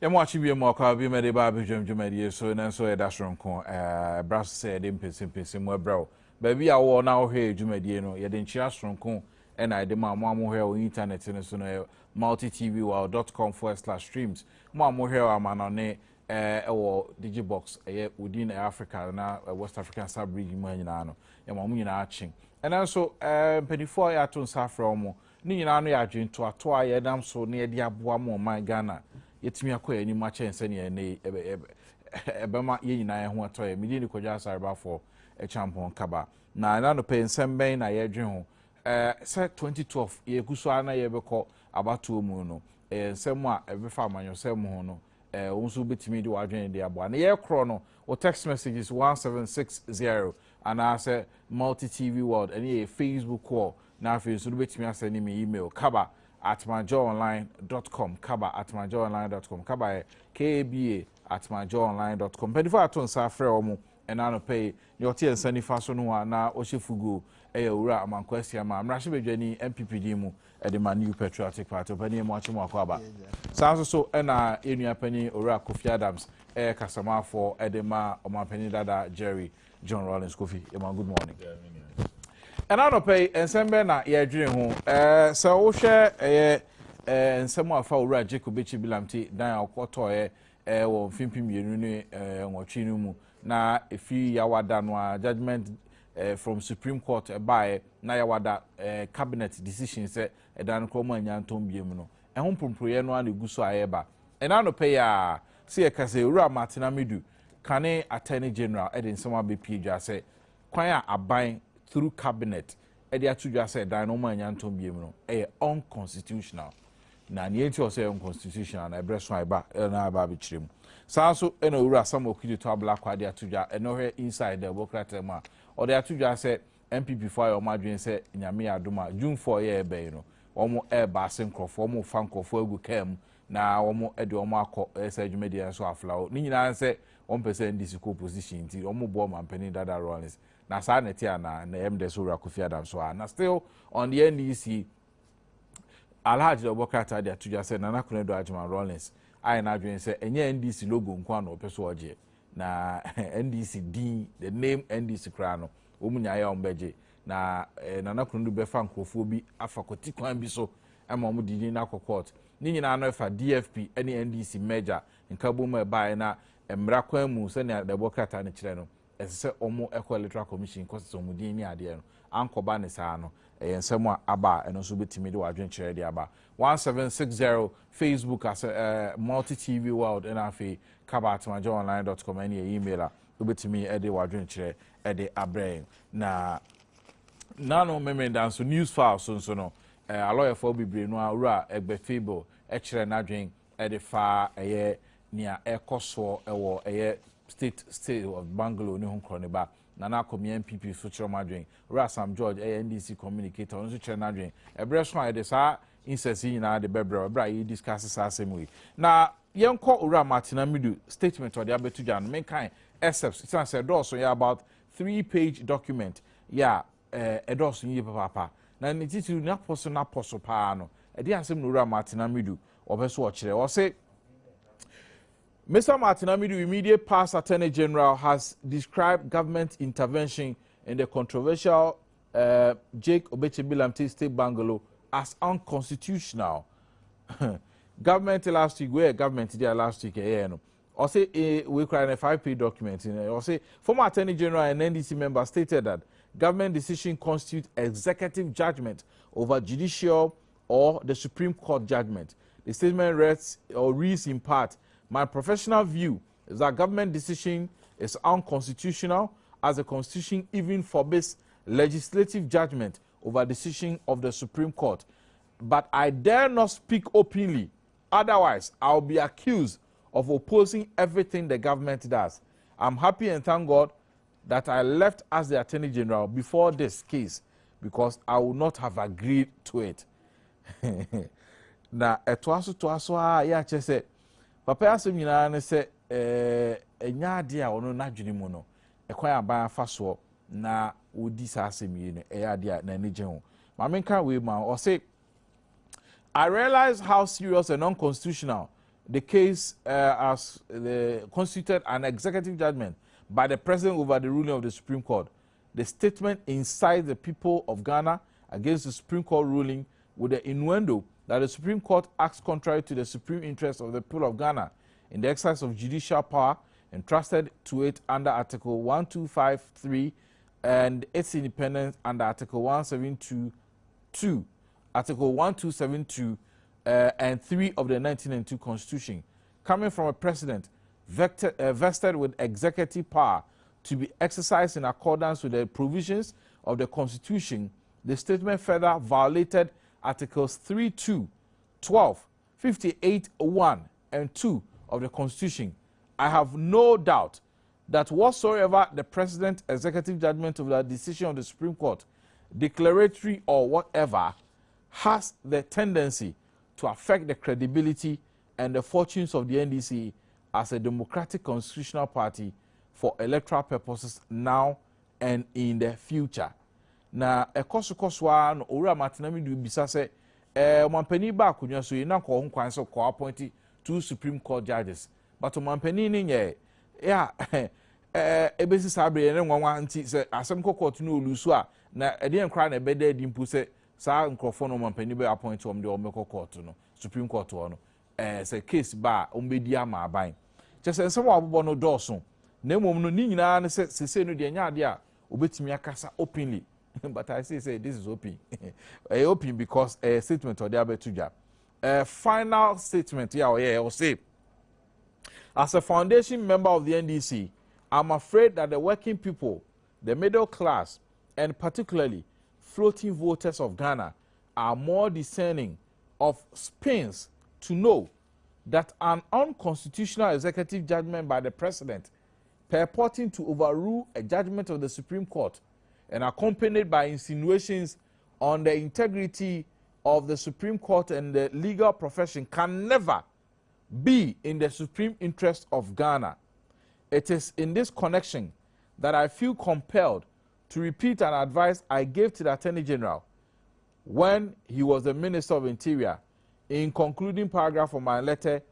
Watching be more car be made by Jumedi, so and so a dash on brass said in Pisim more brow. Baby, I will now hear Jumediano, yet in Chias from Con, and I demand one more here on internet and so multitvworld.com/streams. One more here, I'm on or Digibox within Africa, now West African sub region, Manano, and Mamun arching. And also, 24 Atun Safromo, Ninano Yajin to a toy, Adam so near Diabuamo, my Ghana. It's me a quay any much and send ye Ebama yin I want to immediately cojas are about for a champion caba. Now I don't pay in some bain I dream. Set 2012 ye Gusana Yebeko about 2 mono, and somewhat every farmer yourself mono, also bit me do adjoin the abuan. Year chrono or text messages 1760 and I say multi TV world and ye Facebook call. Now if you should bit me sending me email kaba at myjawonline.com, kaba at myjawonline.com, kaba kaba@myjawonline.com. Before I turn safre omo and I pay your tea and send faso no na oshifugu ura aman question ma mrashe bedwani MPPD mu e the New Patriotic Party opani mo achi mo akwaba so na enua pani ura Kofi Adams kasama for edema omapani dada Jerry John Rawlings Kofi good morning. And I don't pay and send na ye dream ho so wo hwe nsem afa ura Jacob Bilamti dan akoto wo mfimpi mienu ni nwotwe no mu na efi yawada no judgment from Supreme Court by na yawada cabinet decision say edan kromo anyantom biemu no ho pomproye no ana guso ayeba ena no pay ya se e kase ura Martina Medu kane attorney general edin sama be pidwa say kwan a aban through cabinet edi atudwa say edan no anyantom biemu no unconstitutional na nienti o say unconstitutional na ebreso aiba na aba be chirem sanso eno ura some okidi to abla kwade atudwa eno he inside the democrat ma o de atudwa say MPP for your madwen say nyame adoma June 4 year ebe no omo ba asenkrofo omo fankrofo agu kam na omo ede omo akọ say media so aflawo ni nyina say 1% ndc position ti omo bo mampani dada Rawlings na sa na tia na MD so ura Kofi Adams so na still on the NDC Alhaji Obokata de atudwa say Nana Kunedo Ajman Rawlings I na adwen say enye NDC logo nkwa na opeso oje na NDC D the name NDC kra no omunya ya ombeje na Nana Kunedo be fa nkrofo bi afakoti kwan bi so ama omu didi na court ni nyina no fa DFP any NDC merger nkabo mu eba na emra kwan mu se na Obokata ne kire no esese omu electoral commission cost omu din ni ade no ankoba ne saa no ensem a aba eno so betimi de wadwen kire de aba 1760 Facebook as multi TV world and afi kaba@myjawonline.com any email a betimi e de wadwen kire e de abrain na nano meme dance news file so no a lawyer for bibre no awura egbe fable e kire na dwen e de fa eye nia ekoso ewo eye state of Bangalore ni honkro ne ba Nana Komi MPP future madwen Rasam George NDC communicator nso kire na dwen ebreso a de sa insesi na de bebra bra yi discuss assemble na yenko ura Martina Medu statement or the abetuja no menkan excepts it said also yeah about 3-page document yeah edoso yi papa na ni titiri na personal pa no e dey asem no ura Martina Medu obeso o kire o say Mr. Martina Medu, immediate past Attorney General, has described government intervention in the controversial Jake Obeche-Bilamte State Bungalow as unconstitutional. Government last week, where government did last week, or say we cry a 5-page document. Or say former Attorney General and NDC member stated that government decision constitutes executive judgment over judicial or the Supreme Court judgment. The statement reads in part, my professional view is that government decision is unconstitutional as the Constitution even forbids legislative judgment over decision of the Supreme Court. But I dare not speak openly, otherwise I'll be accused of opposing everything the government does. I'm happy and thank God that I left as the Attorney General before this case because I would not have agreed to it. Now, ya chese Papa asem nyina ne se enya ade a ono nadwene mu no ekwan aban afaso na odi sa asem yi no ade a na neje ho ma menka we ma o say I realize how serious and unconstitutional the case as constituted an executive judgment by the president over the ruling of the Supreme Court. The statement incites the people of Ghana against the Supreme Court ruling with the innuendo that the Supreme Court acts contrary to the supreme interest of the people of Ghana in the exercise of judicial power entrusted to it under Article 1253 and its independence under Article 1722, Article 1272 and 3 of the 1992 Constitution, coming from a president vested with executive power to be exercised in accordance with the provisions of the Constitution. The statement further violated Articles 3.2, 12, 58, 1, and 2 of the Constitution. I have no doubt that whatsoever the President's executive judgment of the decision of the Supreme Court, declaratory or whatever, has the tendency to affect the credibility and the fortunes of the NDC as a democratic constitutional party for electoral purposes now and in the future. Na ekosukoswa no owura matenami du bisa se omampani ba akunwa so yina ko ho kwan so ko appoint 2 Supreme Court judges, but omampani ni nye ya ebesi sabre ne nwanwa nti se asem court no olusu a na ede enkra na ebeda dimpu se sa nkrofo no omampani be appoint om de omeko court no Supreme Court no se case ba ombedi ama aban chese nsem abobo no dɔɔso na mom no ni nyina ne se no de nya ade a obetimi akasa openly but I say this is open. Open because a statement or the other to final statement here will say, as a foundation member of the NDC, I'm afraid that the working people, the middle class, and particularly floating voters of Ghana are more discerning of spins to know that an unconstitutional executive judgment by the president purporting to overrule a judgment of the Supreme Court and accompanied by insinuations on the integrity of the Supreme Court and the legal profession can never be in the supreme interest of Ghana. It is in this connection that I feel compelled to repeat an advice I gave to the Attorney General when he was the Minister of Interior in concluding paragraph of my letter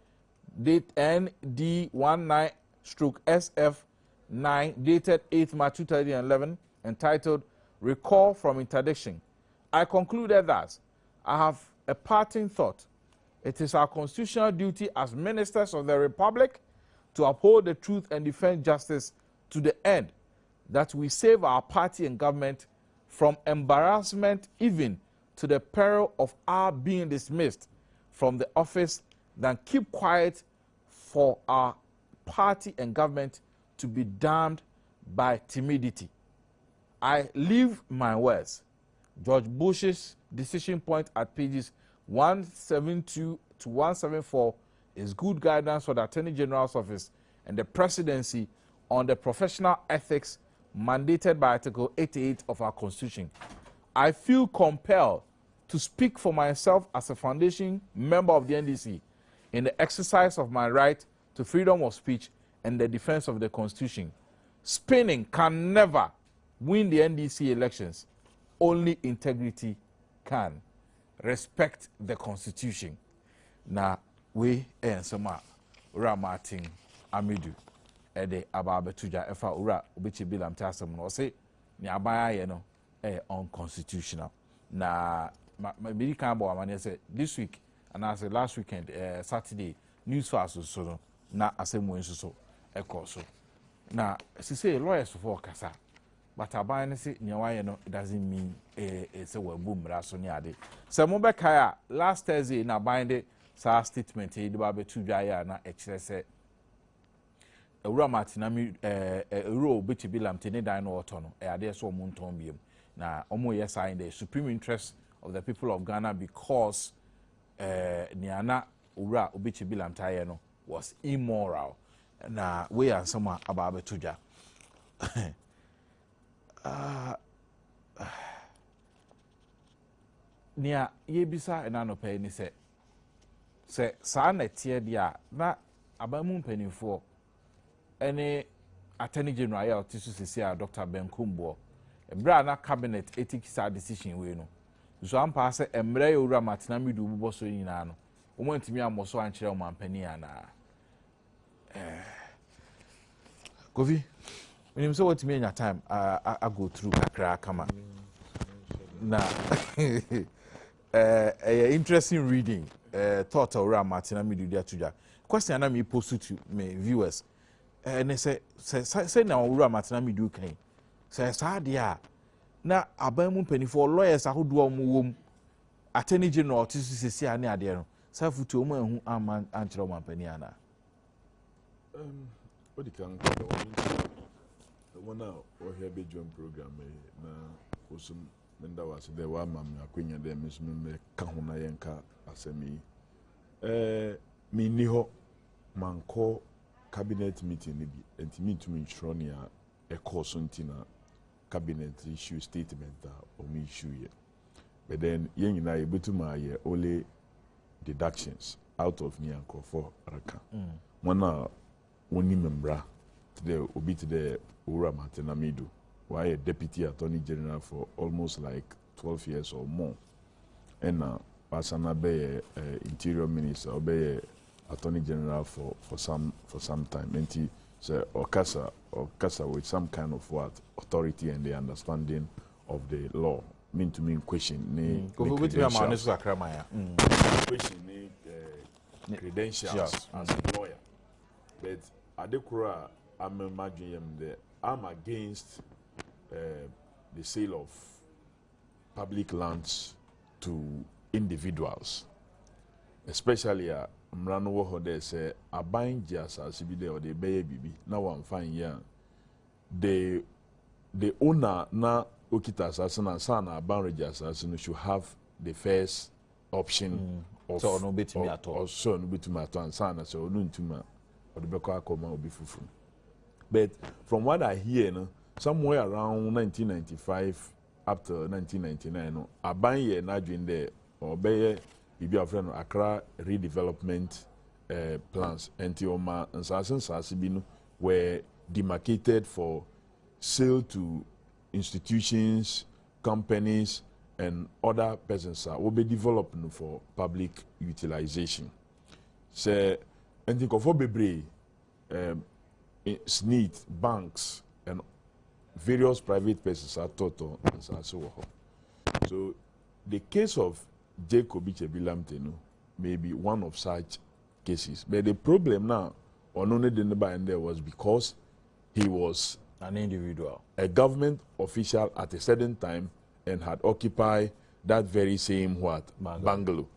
date ND19/SF9 dated 8 March 2011 entitled Recall from Interdiction. I concluded that I have a parting thought. It is our constitutional duty as ministers of the Republic to uphold the truth and defend justice to the end that we save our party and government from embarrassment even to the peril of our being dismissed from the office than keep quiet for our party and government to be damned by timidity. I leave my words. George Bush's decision point at pages 172 to 174 is good guidance for the Attorney General's office and the presidency on the professional ethics mandated by Article 88 of our Constitution. I feel compelled to speak for myself as a foundation member of the NDC in the exercise of my right to freedom of speech and the defense of the Constitution. Spinning can never win the NDC elections. Only integrity can. Respect the Constitution. Na we ensema ura Martin Amidu ede ababetuja efa ura obichi bilam tasem no say ni abaya ye no unconstitutional. Na maybe kan bo amane say this week and I say last weekend Saturday news fast so na asemu nso so ekoso. Na say lawyers for kasa. But abane say nyawaye no doesn't mean it's a boom raso ni ade. Se mo be kaya last Thursday na binde sa statement e de ba betu dwaya na ekire se ewura matinami ero bechi bilam tene dan no oto no ade so mo nton biem na omo ye sign the supreme interest of the people of Ghana because niana ewura obechi bilam taye no was immoral na we ansama aba betu dwa nia yebisa enano pe ni se saa na tie dia na abamu mpanimfo ene Attorney General ya otisu sisi a Dr. Benkumbo ebra na cabinet ethics decision we no so ampa se emre yowura matenami du bubo so nyina no want me am so ankyere o mampani ana Kofi when you say what me in your time I go through kakra kama na interesting reading thought around Martina Midudia Tuja question na me post to me viewers and they say now ura Martina Midu kan say sa dia na abamu penifo lawyers ahodo omwom attorney general to sisi ane ade no sa futu omu ehu am ankyere mampani ana what can the one now or here Badwam program na osum nda was there wa mam akwenya there me me ka ho na yenka asemi me ni ho manko cabinet meeting ni bi enti me to me nsronia e course ntina cabinet issue statement or me issue here but then yen na e betuma ye only deductions out of me anko for raka one woni membra today obi today Ura Martina Midu why a deputy attorney general for almost like 12 years or more and Pasana be interior minister or be attorney general for some time and he say Okasa with some kind of what authority and the understanding of the law mean to mean question credentials as a lawyer but adekura I'm imagining the I'm against the sale of public lands to individuals, especially Mrano wo they say aban jasa sibide or the baby now I'm fine here. The owner na okita asasina sana aban jasa should have the first option of so no bit me at all or so no bit me at all sana so no ntuma or the beko akoma obi fufu. But from what I hear, no, somewhere around 1995 up to 1999, no, aban ye na join there or be bibi afre no Accra redevelopment plans until ma nsasen sasibino were demarcated for sale to institutions, companies, and other persons will be developed for public utilization. So, and think of bebre. SNIT, banks, and various private persons are total and so on. So, the case of Jacob Ichebilamte may be one of such cases. But the problem now, on only the there was because he was an individual, a government official at a certain time, and had occupied that very same bungalow.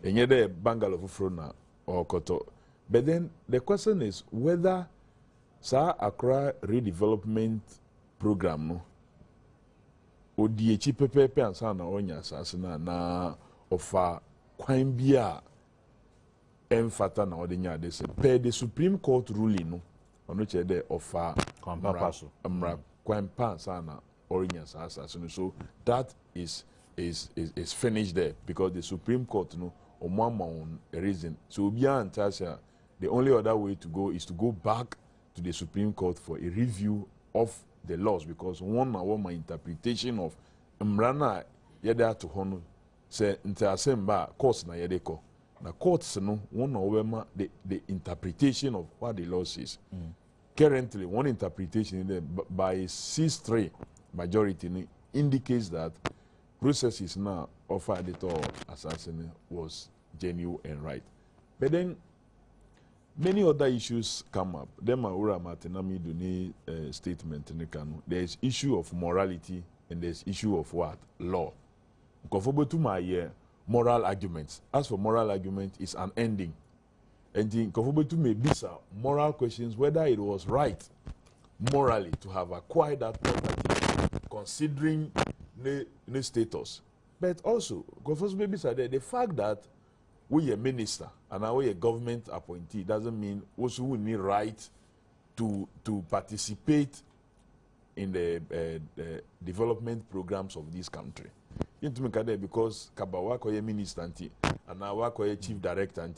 And yet, the bungalow of Frona or Koto. But then the question is whether Sa Accra redevelopment program no odiyechi pepepe ansa na onya asase na ofa kwan bia emfata na odenya de se per the Supreme Court ruling no ono che de ofa amra kwan pa ansa na onya asase no so that is finished there because the Supreme Court no omama a reason so bia antasha the only other way to go is to go back to the Supreme Court for a review of the laws because one my interpretation of Mrana yeda to hono say ntasemba courts na yedeko na courts no one the interpretation of what the law says. Currently one interpretation by 6-3 majority indicates that processes now offered it all assassin was genuine and right. But then many other issues come up. Them are Martina Midu statement in the canon. There is issue of morality and there's issue of what? Law. Conformable to my moral arguments. As for moral argument, it's an ending. And conformable to me, these are moral questions, whether it was right morally to have acquired that property, considering the status. But also, conformable the fact that we a minister and now we a government appointee doesn't mean also we need right to participate in the development programs of this country. Because Kabawa koye minister and now koye chief director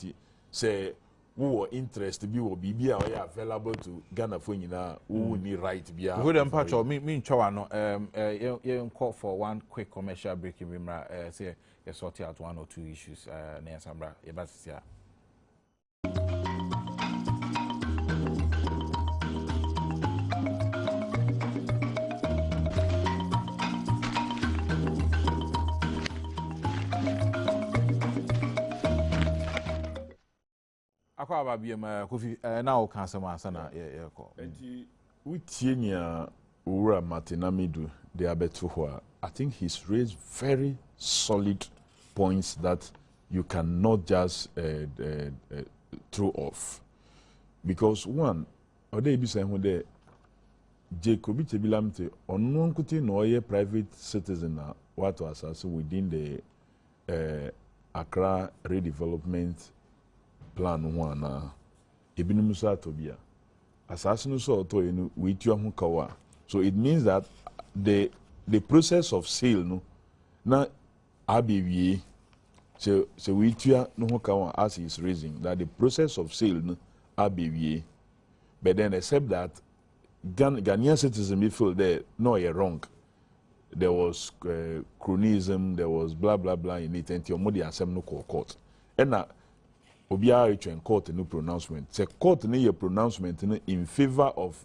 say who interest be will be available to Ghana for who need right be. Good and patch or me chawano you call for one quick commercial break in Rimra say you sort out 1 or 2 issues near Sambra Ebasia. Akwa ababiem Kofi na o kan sama sana ye ko enti utienya owura Martinamidu de abeto ho I think he's raised very solid points that you cannot just throw off, because one ode bi say ho de Jacob Chebilamte onno nkuti no ye private citizen na what was within the Accra redevelopment plan one na ebinum so atobia asase no so oto enu we tua ho kawa, so it means that the process of sale no na abewie so we tua no ho kawa as is raising that the process of sale no abewie, but then except that Ghanaian citizens may feel that no, you're wrong, there was cronyism, there was blah blah blah in it, and your money and some no court and now Obiara reach in court no pronouncement. Say court no your pronouncement in favor of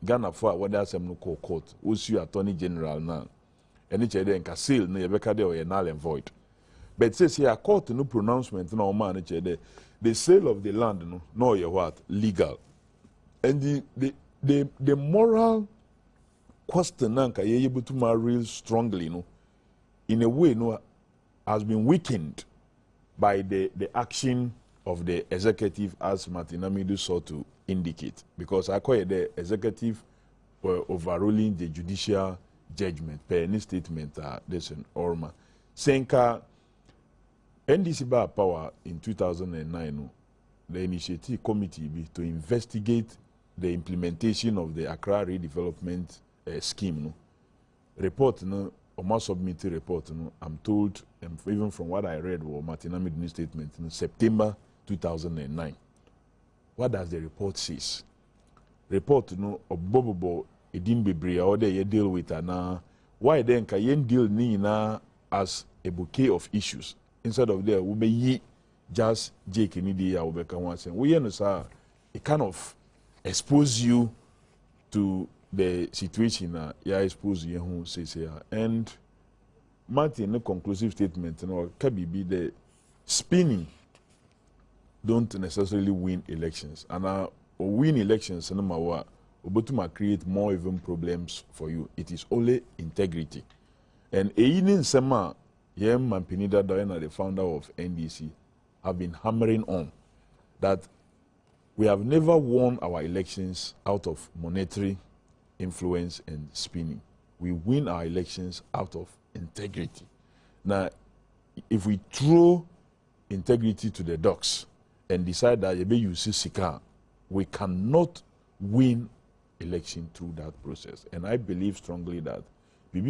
Ghana for what there some no court. Osu Attorney General now. Any chede nka seal no yebeka de or null and void. But says here court no pronouncement no man chede the sale of the land no your what legal. And the moral question nanka ye able to real strongly in a way has been weakened by the action of the executive, as Martinamidu sought to indicate, because I call it the executive overruling the judicial judgment per any statement this Orma. Senka NDC bar power in 2009 the initiative committee be to investigate the implementation of the Accra redevelopment scheme report almost submitted report, I'm told, even from what I read, or Martinamidu statement in September 2009. What does the report say? Report, Bobo, Edimbebre, or they deal with, and why then can you deal Nina as a bouquet of issues instead of there, we may just Jake in India or Becca once, and we understand it kind of expose you to the situation ya expose you who says here, and Martin, no conclusive statement, can be the spinning don't necessarily win elections, and win elections no matter what, but create more even problems for you. It is only integrity, and in sema Yem Mampinida Diana, the founder of NDC, have been hammering on that we have never won our elections out of monetary influence and spinning. We win our elections out of integrity. Now, if we throw integrity to the dogs and decide that you may use Sika, we cannot win election through that process. And I believe strongly that the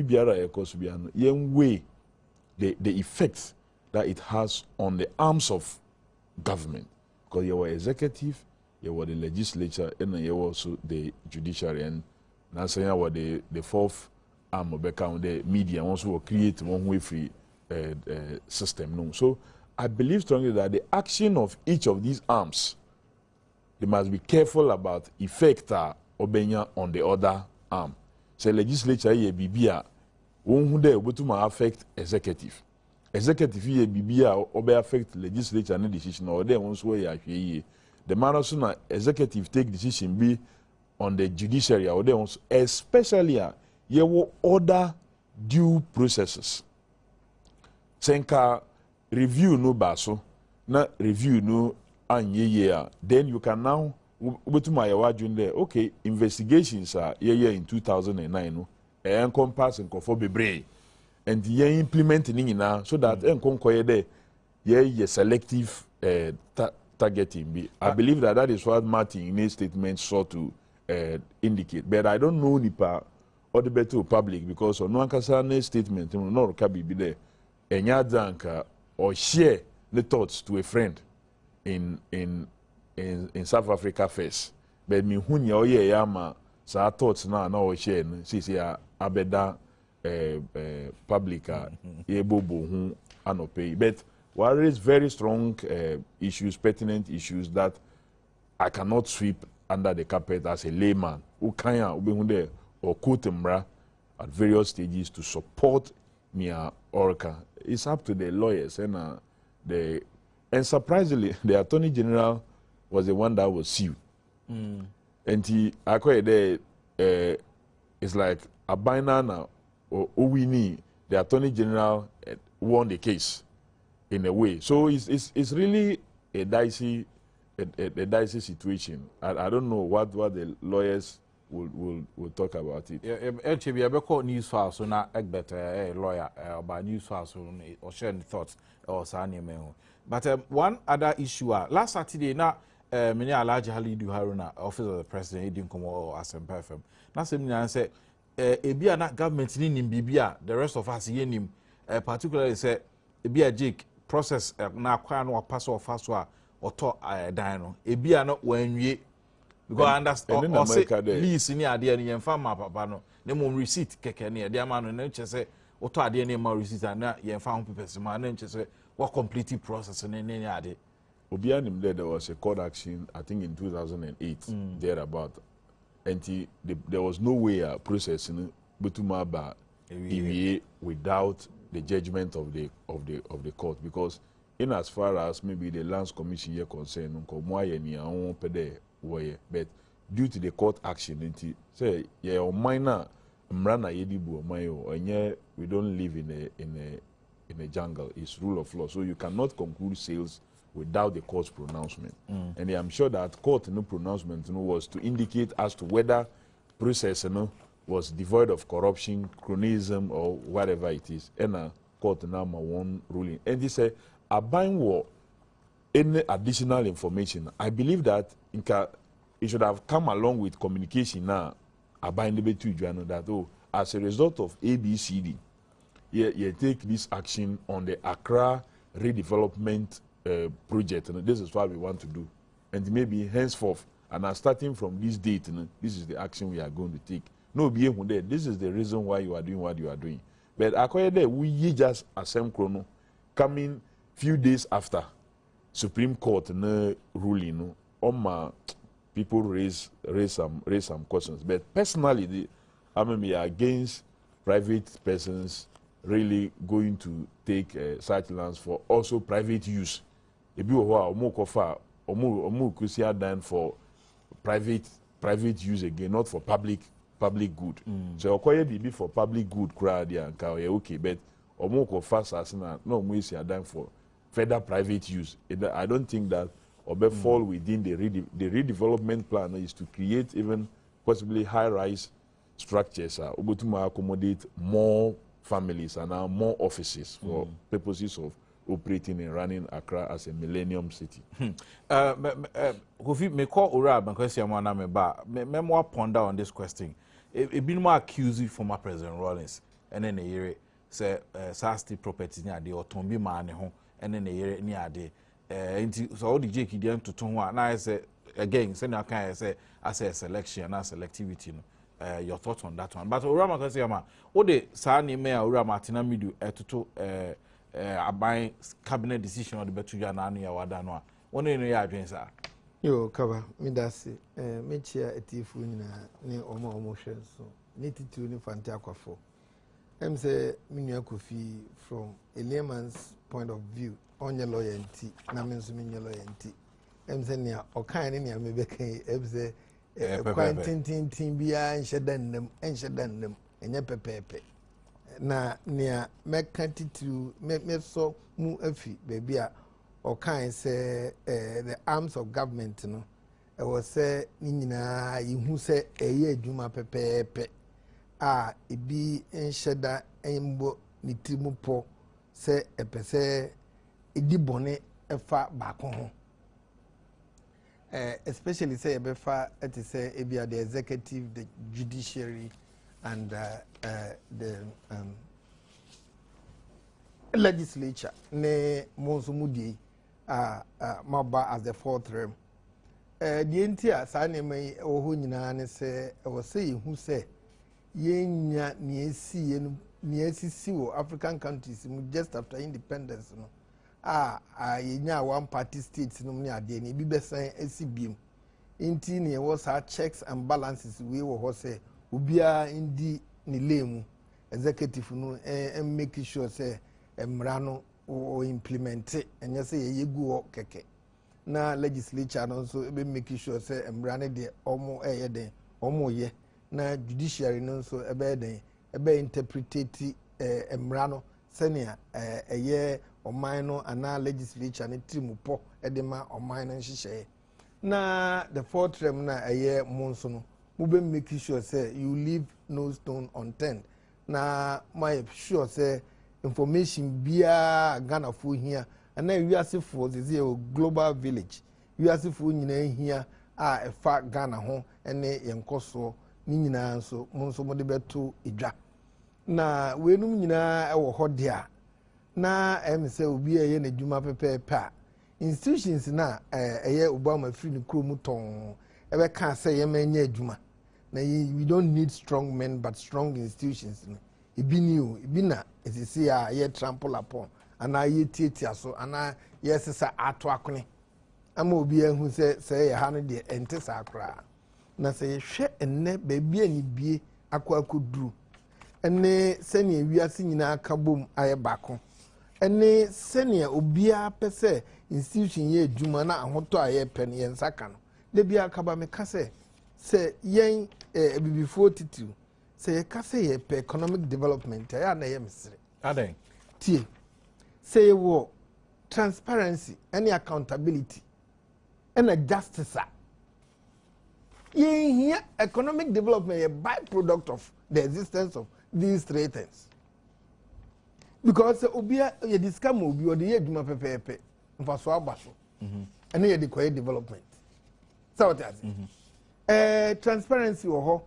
effects that it has on the arms of government, because you were executive, you were the legislature, and you were also the judiciary, and now saying what the fourth arm of the media also will create one way free system. No. So I believe strongly that the action of each of these arms, they must be careful about effect obenya on the other arm. So legislature ye bibia won't affect executive. Executive ye bibia obe affect legislature and decision or they won't way the manner sooner executive take decision be on the judiciary or they want, especially you will order due processes. Senka review no baso, na review no anye then you can now okay, investigations are in 2009 encompass and for bebre and ye implementing now so that enconquer ye selective targeting. I believe that is what Martin in his statement sought to indicate, but I don't know nipa or the better public because on one kasane statement no can be there enya danka or share the thoughts to a friend in South Africa first. But me hunya oye yama sa thoughts na o share no sisi abeda publica ebobo hu anope. But what is very strong issues, pertinent issues that I cannot sweep under the carpet as a layman. Ukanya ubehunde or kutemra at various stages to support Mia Orca. It's up to the lawyers and surprisingly the Attorney General was the one that was sued. And he acquired it's like a binary or Uwini, the Attorney General won the case in a way. So it's really a dicey situation. I don't know what the lawyers will talk about it. Actually, I call news file so now Egbert a lawyer about news file so or sharing thoughts or Sanya Meho. But one other issue last Saturday now many Alhaji Halidu Haruna, office of the president, he didn't come or as FM. Now some say ebia na government ni bibia the rest of us ye nim particularly say ebia Jake process na kwa no pass or fast or to dan no ebia no wanwie because I understand or say lease ni ade ni yemfa ma papa no na mom receipt keke ne ade ama no na nche say oto ade ni ma receipt na yemfa ho papers ma na nche say what complete process ni ade Obianim there was a court action I think in 2008 thereabout. And there was no way a process betuma without the judgment of the court, because in as far as maybe the Lands Commission here concerned, but due to the court action, say minor we don't live in a jungle. It's rule of law, so you cannot conclude sales without the court's pronouncement. And I'm sure that court pronouncement was to indicate as to whether process was devoid of corruption, cronyism, or whatever it is. And a court number one ruling. And they say, abiding war, any additional information, I believe that it should have come along with communication now, abiding the two that, as a result of ABCD, you take this action on the Accra redevelopment project, and this is what we want to do, and maybe henceforth, and starting from this date, this is the action we are going to take. No, this is the reason why you are doing what you are doing. But according we just assemble chrono coming few days after Supreme Court ruling, people raise some questions. But personally, I mean, against private persons really going to take such lands for also private use. If you are for private use again, not for public good. So acquire be for public good crowd and okay, but fast as no we see done for further private use. I don't think that fall within the redevelopment plan is to create even possibly high-rise structures to accommodate more families and now more offices for purposes of operating and running Accra as a millennium city. Kofi, me call Ura because you want me back. Me more ponder on this question. It been more accused former President Rawlings, and then a year say Sasti property near the Otombi man home, and then a year near the so all the Jake didn't to turn one. Now I say again, send your kind say as a selection and selectivity. Your thoughts on that one. But Urama Kasiyama, what the Sani Mayor Urama Tinamidu to a cabinet decision on the Betuja Nani Wadanoa. One in your agents are. Yo, cover me that's it. Mechia a thief winner near Omo emotions. So, native to the Fantaco for. I'm say, Minya Kofi from a layman's point of view on your loyalty, Namens Minya loyalty. I'm saying, yeah, or kind in your maybe Ebze. Quentin Bia and Shadan them, and your pepe. Na near Mercanti to make me so mu efi, baby, or kind say the arms of government, no. I was say, Nina, you who say a year Juma pepe. It be in Shada Embo Nitimupo, say a pese, it di bonnet a far back home. Especially say befa to say the executive, the judiciary, and the legislature. Ne monsumudi maba as the fourth rem the entire saa nneɛma yi ɛwɔ hɔ nyinaa ne sɛ ɛwɔ sɛ yɛhu sɛ yɛnya nea esisi wɔ African countries mu just after independence no yɛnya one party states no ne adeɛ no ebi bɛsan esi biem nti ne ɛwɔ saa checks and balances wei wɔ hɔ sɛ obiara ndi ne lane mu executive no make sure sɛ mmara no o implement ɛnyɛ sɛ yɛyɛ gu hɔ kɛkɛ na legislature no nso ebe make sure sɛ mmara no deɛ ɔmo ɛyɛ den ɔmo yɛ na judiciary no nso ebe den ebe interpretate mmara no sɛnea ɛyɛ ɔman no ana legislature no tiri pɔ ɛde ma ɔman no nhyehyɛ na the fourth term na ɛyɛ mo nso no mo be make sure sɛ you leave no stone unturned na my sure sɛ information biya Ghana fo hia ana wiase fo zeze o global village wiase fo nyina hia ɛfa Ghana ho ɛne yenkoso ni nyina nso mo nso mo de beto edwa na wenum nyina ɛwɔ hɔ de a na sɛ obi ɛyɛ n'adwuma pɛpɛɛpɛ a institutions na ɛyɛ Obama free ne kuro mu ton ɛbɛka sɛ yɛmanya adwuma na we don't need strong men but strong institutions no ebi ni o ebi na esisi a ye trample upon ana ye tietia so ana ye sesa ato akone ama obi ehu se ye ha no de ente sa akra na se ye hwe enne baabi ani bie akoduru enne sene wiase nyina aka bom aye bako enne sene obia pese institution ye adwuma na ahoto aye pen ye nsaka no de bia aka ba meka se yen ebibifo titiu say you can say economic development ya na yemsire aden tie say you transparency and accountability and a justice here economic development a byproduct of the existence of these three things because obia ye discount obi o de ye adwuma pepepe mfaso abaso and ye de development so what is transparency ho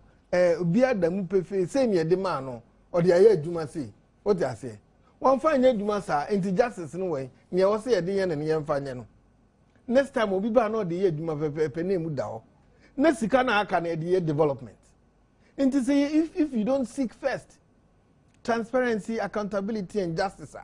obi adamu pefe say ne de ma no o de aye adwuma sei o de ase won fa nya adwuma sa enti justice no wen ne wo say de ye ne ye mfa nya no next time obi ba no de ye adwuma pepe na emu da ho na sika na aka na de ye development enti say if you don't seek first transparency accountability and justice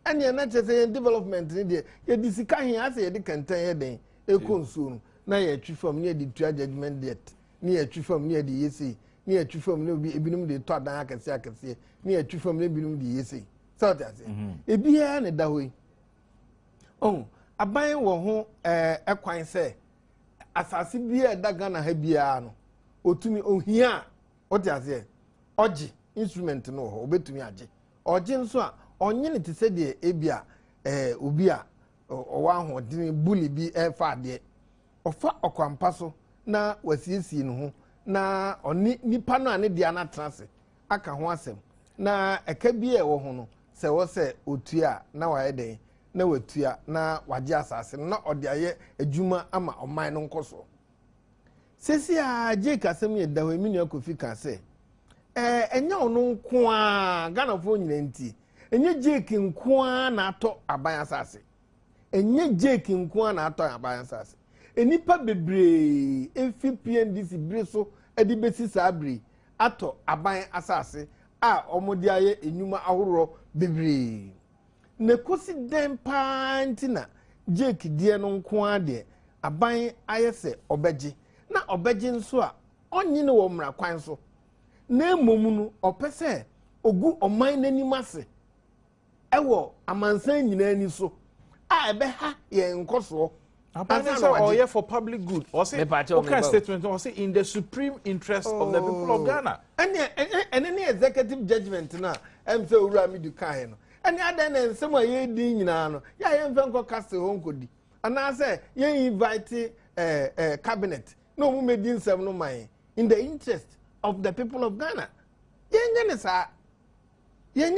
and ye na say development ni de ye di sika hin ase ye de kantan ye den e konsu na ye twi fam ne de tua judgment debt ni atwi fam ni de yesi ni atwi fam ni ebinum de to adan akese ni atwi fam ni ebinum de yesi so that say ebia ne da hoyi aban wo ho ekwan se asase bia da Ghana ha bia no otumi ohia o te ase oji instrument no ho obetumi age oji nso a onye ne te se de ebia obi a owa ho de bully bi fa ade ofa okwampa so na wasiesie no ho na oni nipa no ane dia na trance aka ho asem na eka bi e wo ho no se wo se otua na waye den na watua na waje asase na ode aye adwuma ama oman no nkoso sesi a je kasem ye da ho emi nua kofi ka se enya ono nko a Ghana fo nyina nti enye jeki nko a na ato aban asase enye jeki nko a na ato aban asase enipa bebre efi PNDC bre so edi besi sabri ato aban asase a omodi aye enyuma ahoro bebre ne kosi den pantina Jake die no nko ade aban ayese obeji na obeji nso a onyi ne wo mra kwan so na emomu no opese ogu oman nanim ase ewo amansan nyina ni so a ebe ha ye nkoso or yeah for public good or say okay statement or say in the supreme interest of the people of Ghana and any executive judgment na em say owura mi du kan no and other than some ye di nyina no ya ye mfa nko cast ho nkodi ana say ye invite cabinet no mu medi nsem no man in the interest of the people of Ghana ye nye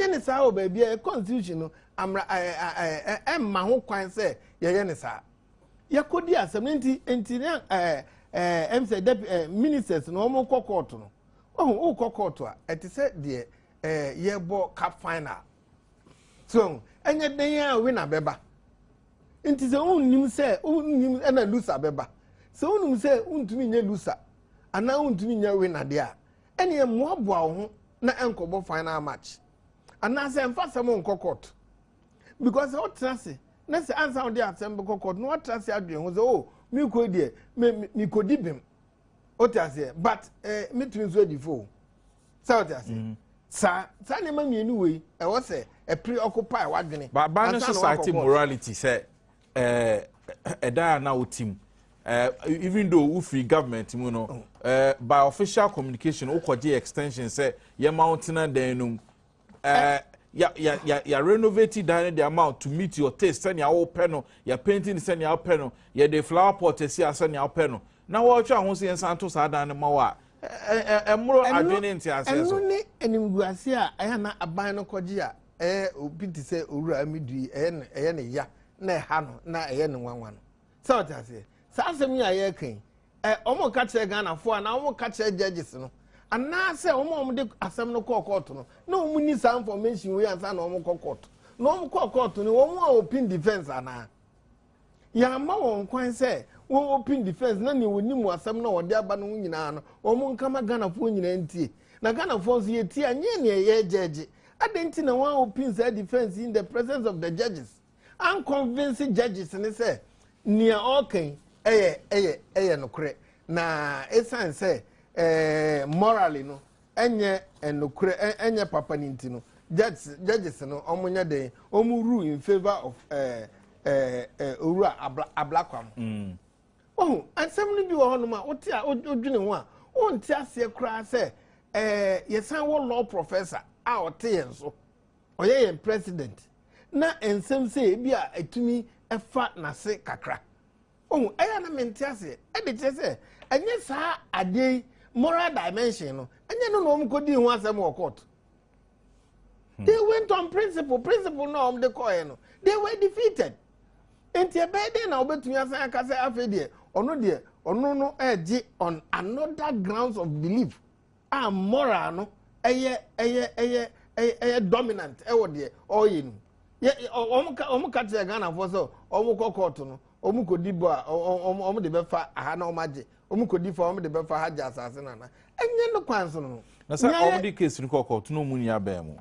ne sa o ba bia constitution no amra emma ho kwan say ye ne sa yakodi asem enti say ministers no mo court no o court a eti say de ye bo cup final so enye den ya win abeba Nti se unnim se unnim na loser beba. Se unnim se untumi nye loser. Ana untumi nye winner dia. Ene moaboa ho na enkobo final match. Ana se mfa sem nko court. Because what trust na se answer on the assembly court no trust adwen ho se oh me ko die me ko dibim. Otiase but me tumi so difo. Sa otiase. Sa ne ma mienu we e wo se e preoccupy wadwene. But ban society morality say na otim even though we free government you know by official communication okoje extension say your mountain denum ya renovate down the amount to meet your taste send your open your painting send your open your the flower pot see send your open na wo twa ho se santo sa dan ma wa emro adwene nti ase so ni enimguase a eya na aban no koje a obi ti se owura amidui eye ne ya na ha no na eye ne nwanwa no so tase sa asem ya ye kan omo ka che Ghana fo na omo ka che judges no ana se omo de asem no court no na omo ni some information we ansa na omo court na omo court no omo open defense ana ya ma won kwan se wo open defense na ni woni mu asem na wode aba no nyina no omo nkama Ghana fo nyina ntie na Ghana fo so ye tie anye ne ye judge adenti na one open defense in the presence of the judges and convincing judges and say near okay no kre na esan say morally no enye enokre enye papa ninti no judges no omunya den omu rule in favor of Owura Ablakwam oh ansem no bi wo hono ma wote a odwene ho a wonte ase kra say yesan wo law professor a wote yenso oye yen president na ensem say bi a etumi efa na se kakra oh eya na mente ase e de che say enye sa ade moral dimension no enye no no mkodi ho asem wo court. They went on principle no the coin no they were defeated enti e be dey na obetumi asan aka say afedie ono no eji on another grounds of belief moral no eye dominant e wo de oyin ye omo ka te Ghana for so omo court no omo kodi bo a omo de be fa aha na omo age omo kodi fa omo de be fa haja asase na enye no kwanso no na say omo de case ni court no mu ni abem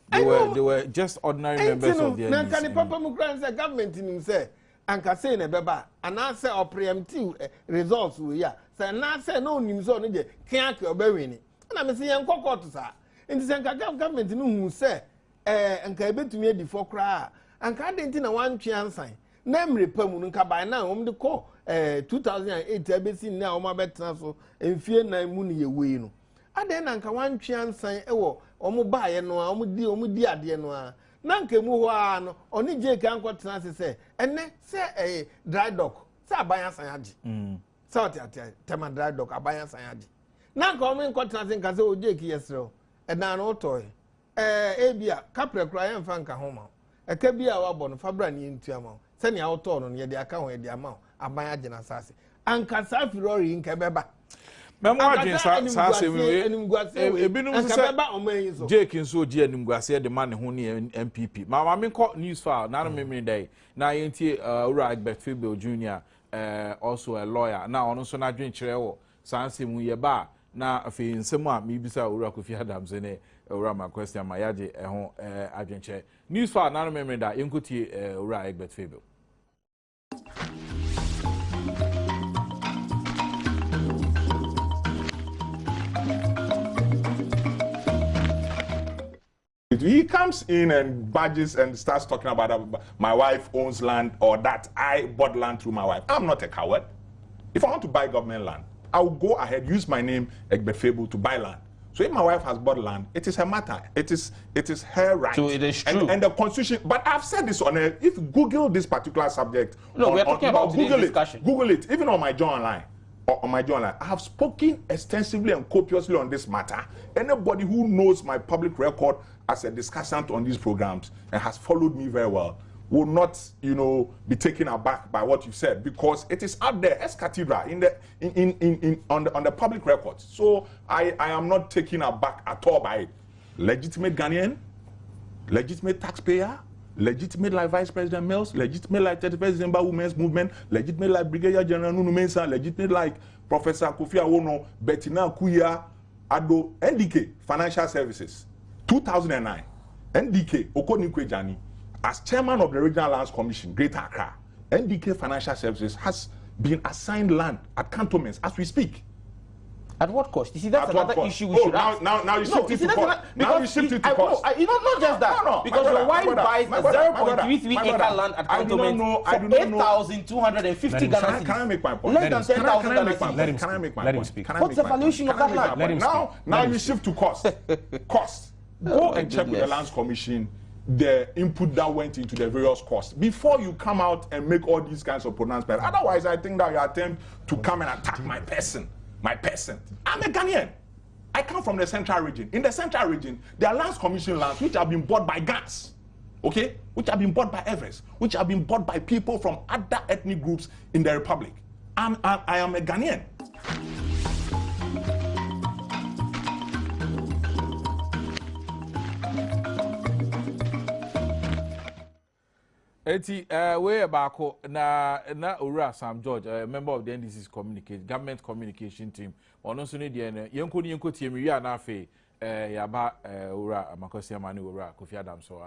they were just ordinary members of the NDC. Na kan papa mu kran say government nim say anka say na beba ana say preemptive results we ya say na say no nim so no je kian ka obawini na me say yen court sa nti say anka government no hu say anka ebetumi adi for kra anka denti na wan twe ansan na mre pamu nka by na om de ko 2008 abesi na om abetena so emfie na mu ne yewe no ade na nka wan twe ansan ewo om baaye no om di ade no a na nka mu ho a no oni je ka nkotena se enne se dry dock se abanya san age se otiatia tema dry dock abanya san age na nka om nkotena se nka se oje ki yesro na no toy ebia kapre kra ye mfa nka ho ma eka bia wa bo no fabra ne ntua ma se ne auto no ye de aka ho ye de ama abanya age na sase anka sa firori nka beba memo adwen sa se we ebinum se Jake nso oji animguase de man ho ne MPP ma me ko news file na no me dai na yentie Owura Egbert Fable Jr. Also a lawyer na ono so na adwen kire wo sanse mu ye ba na afi nsem a me bisa Owura Kofi Adams ne Owura ma question ma yaje ho adwen kire news file na no me dai yenkotie Owura Egbert Fable. He comes in and badges and starts talking about my wife owns land or that I bought land through my wife. I'm not a coward. If I want to buy government land, I will go ahead, use my name, Egbert Fable, to buy land. So if my wife has bought land, it is her matter. It is her right. So it is true. And the constitution, but I've said this on air, if you Google this particular subject, no, we're talking about Google discussion. Google it, even on my journal line. On my journal, I have spoken extensively and copiously on this matter. Anybody who knows my public record as a discussant on these programs and has followed me very well will not, be taken aback by what you said, because it is out there, ex cathedra, on the public record. So I am not taken aback at all by it. Legitimate Ghanaian, legitimate taxpayer, legitimate like Vice President Mills, legitimate like 31st December Women's Movement, legitimate like Brigadier General Nunu Mensah, legitimate like Professor Kofi Awono, Bettina Kuya, Adom, NDK, Financial Services, 2009. NDK, Okonikwe Jani, as chairman of the Regional Lands Commission, Greater Accra, NDK Financial Services has been assigned land at cantonments as we speak. At what cost? You see, that's another issue we should ask. Now you shift it to cost. Now you shift it to cost. Not just that. No, because your wife buys a 0.33 acre land at cantonment for 8,250 Ghana cedis. Can I make my point? Less than 10,000 Ghana cedis. Can I make my point? Let him speak. What's the valuation of that land? Now you shift to cost. Cost. Go and check with the Lands Commission the input that went into the various costs before you come out and make all these kinds of pronouncements. Otherwise, I think that you attempt to come and attack my person. I'm a Ghanaian. I come from the central region. In the central region, there are Lands Commission lands which have been bought by Gans, okay? Which have been bought by Everest, which have been bought by people from other ethnic groups in the Republic. I am a Ghanaian. Eti way abako na Ura Sam George, a member of the NDC's government communication team. Ono so ne de ne yenko tie mi wi na afi yaba Ura Makosi Amani Ura Kofi Adom so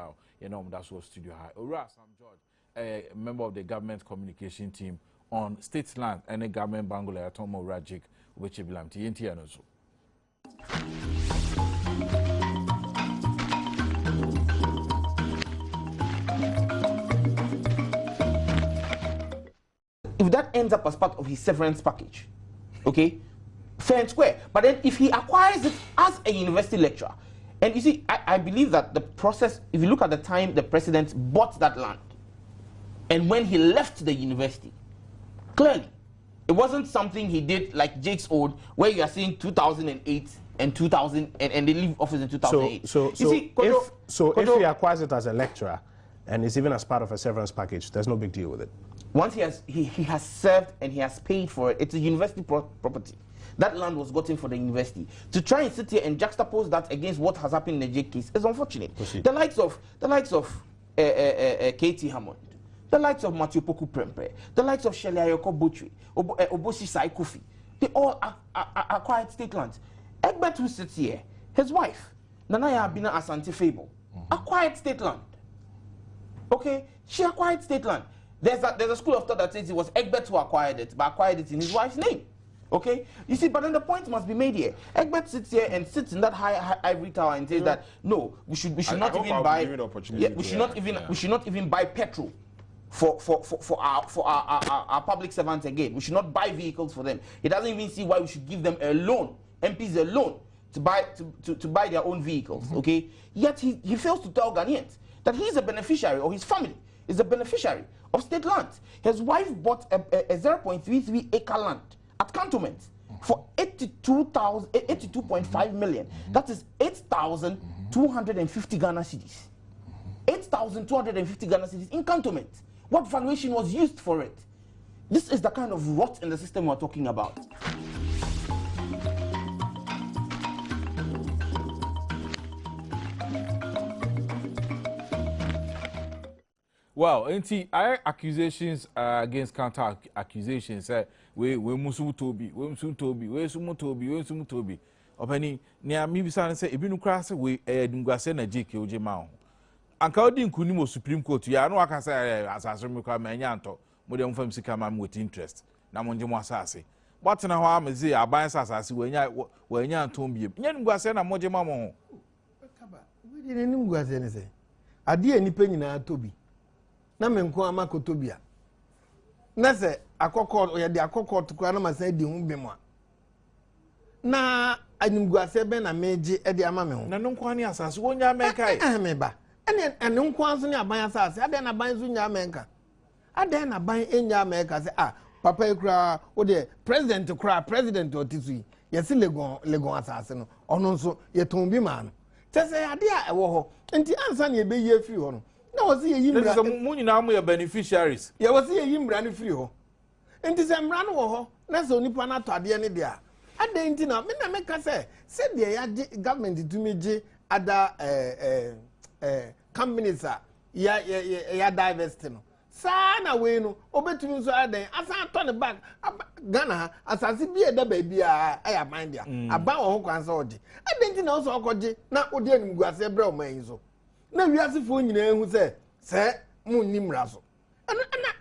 that's what studio high. Ura Sam George, a member of the government communication team on state land and a government bangula Atomo Rajik which bilam ti yenti anozo. If that ends up as part of his severance package, okay, fair and square. But then if he acquires it as a university lecturer, and you see, I believe that the process, if you look at the time the president bought that land, and when he left the university, clearly, it wasn't something he did like Jake's old, where you are saying 2008 and 2000, and they leave office in 2008. If he acquires it as a lecturer, and it's even as part of a severance package, there's no big deal with it. Once he has served and he has paid for it, it's a university property. That land was gotten for the university. To try and sit here and juxtapose that against what has happened in the Jake case is unfortunate. Proceed. The likes of K.T. Hammond, the likes of Matthew Poku Prempeh, the likes of Shelley Ayoko Botri, Obosi Sai Kofi, they all acquired state lands. Egbert, who sits here, his wife, Nanaya Abina Asante Fable, acquired state land. Okay, she acquired state land. There's a school of thought that says it was Egbert who acquired it, but acquired it in his wife's name. Okay, you see, but then the point must be made here. Egbert sits here and sits in that high ivory tower and says that no, we should not even buy. Yeah, we should not even buy petrol for our public servants again. We should not buy vehicles for them. He doesn't even see why we should give them a loan, MPs a loan to buy their own vehicles. Okay, yet he fails to tell Ghanaians that he's a beneficiary, or his family is a beneficiary of state land. His wife bought a 0.33 acre land at cantonment for 82.5 million. That is 8,250 Ghana cedis. 8,250 Ghana cedis in cantonment. What valuation was used for it? This is the kind of rot in the system we're talking about. Well, accusations against counter accusations. We musu tobi. Openi nia mi bisa say ebi nukra say we edungwase na jike oje ma ho. Anka odi nkuni mo Supreme Court ya no aka say asase me kwa ma nya anto. Mo dem fam sika ma with interest. Na mo nje mo asase. But na ho ameze aban asase we nya anto biem. Nya ndungwase na mo je ma mo ho. Kaba, we dey ndungwase ne say. Ade enipa nyina tobi. Na menko amakotobia na se akokọ ye de akokọ tukura na masa di hu bemwa na animguase be na meje e de ama me hu na no nkwa ni asase wonya menka me ba ene nkwa anso ni aban asase ade na ban so nya menka ade na ban enya menka se papa ekura o de president otisu ye se legon asase no ono nso ye ton bi ma no tese ade a ewo ho enti ansa na ye be ye free ho no na wasi ye yimbra so munyina mo ye beneficiaries ye wasi ye yimbra ni free ho enti se mra no wo ho na so nipa na to ade ne dia ade enti na me na meka se de ya government to meje ada companies ya diversity no saa na we no obetumi so adan asa to ne back Ghana asase bi e da ba bia aya mind dia aba wo kwan so odi adenti na so okoje na odi anim guase bre o man so na wiasefo nyina ehu se mu nimra so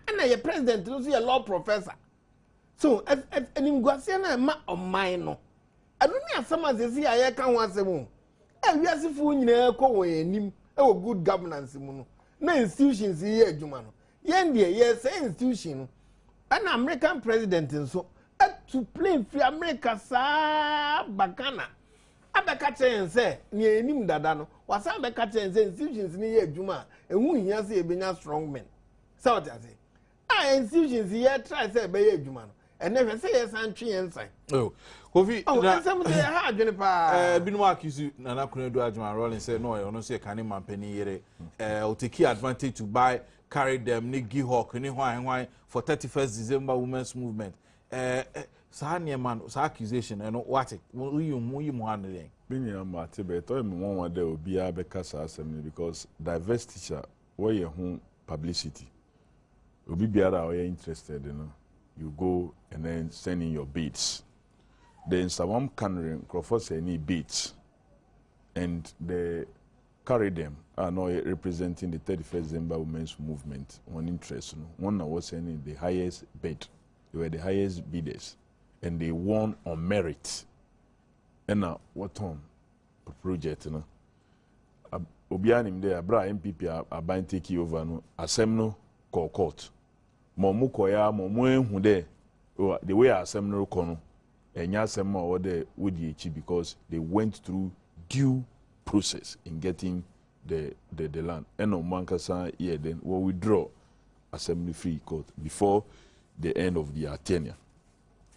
ana ye president no so ye law professor so anim guase na ma o man no anu ni asama sesi aye ka ho asemu wiasefo nyina ko wo anim e good governance mu no na institutions ye adwuma no yendie yes institution an American president nso to play free America sa bakana abeka chense ni enim dada no wasa abeka chense institutions ni ye adwuma ehu hia se ebenya strong men so what I say institutions ye try say be ye adwuma no ene say yes antwe yensan oh Kofi na some dey ha adwene pa binu accuse Nana Kunedu Adjuma Rolling say no no say can mampeni yere take advantage to buy carry them ni Gihawk ni hwan for 31st December women's movement sa man sa accusation and what it you mu handle yen bini amate be to me won de obi abeka sa asem because divestiture where you hu publicity obi biara o interested you go and then send in your bids. Then someone can say any bids and they carry them are now representing the 31st December women's movement on interest. One was sending the highest bid. They were the highest bidders and they won on merit. And now what on project Obianim there bra MPP are buying take over no asem no court. Momu koya momu enhu there the way asem no kono enya asem o de wodi echi because they went through due process in getting the land. Eno mankasa here then we withdraw assembly free court before the end of their tenure.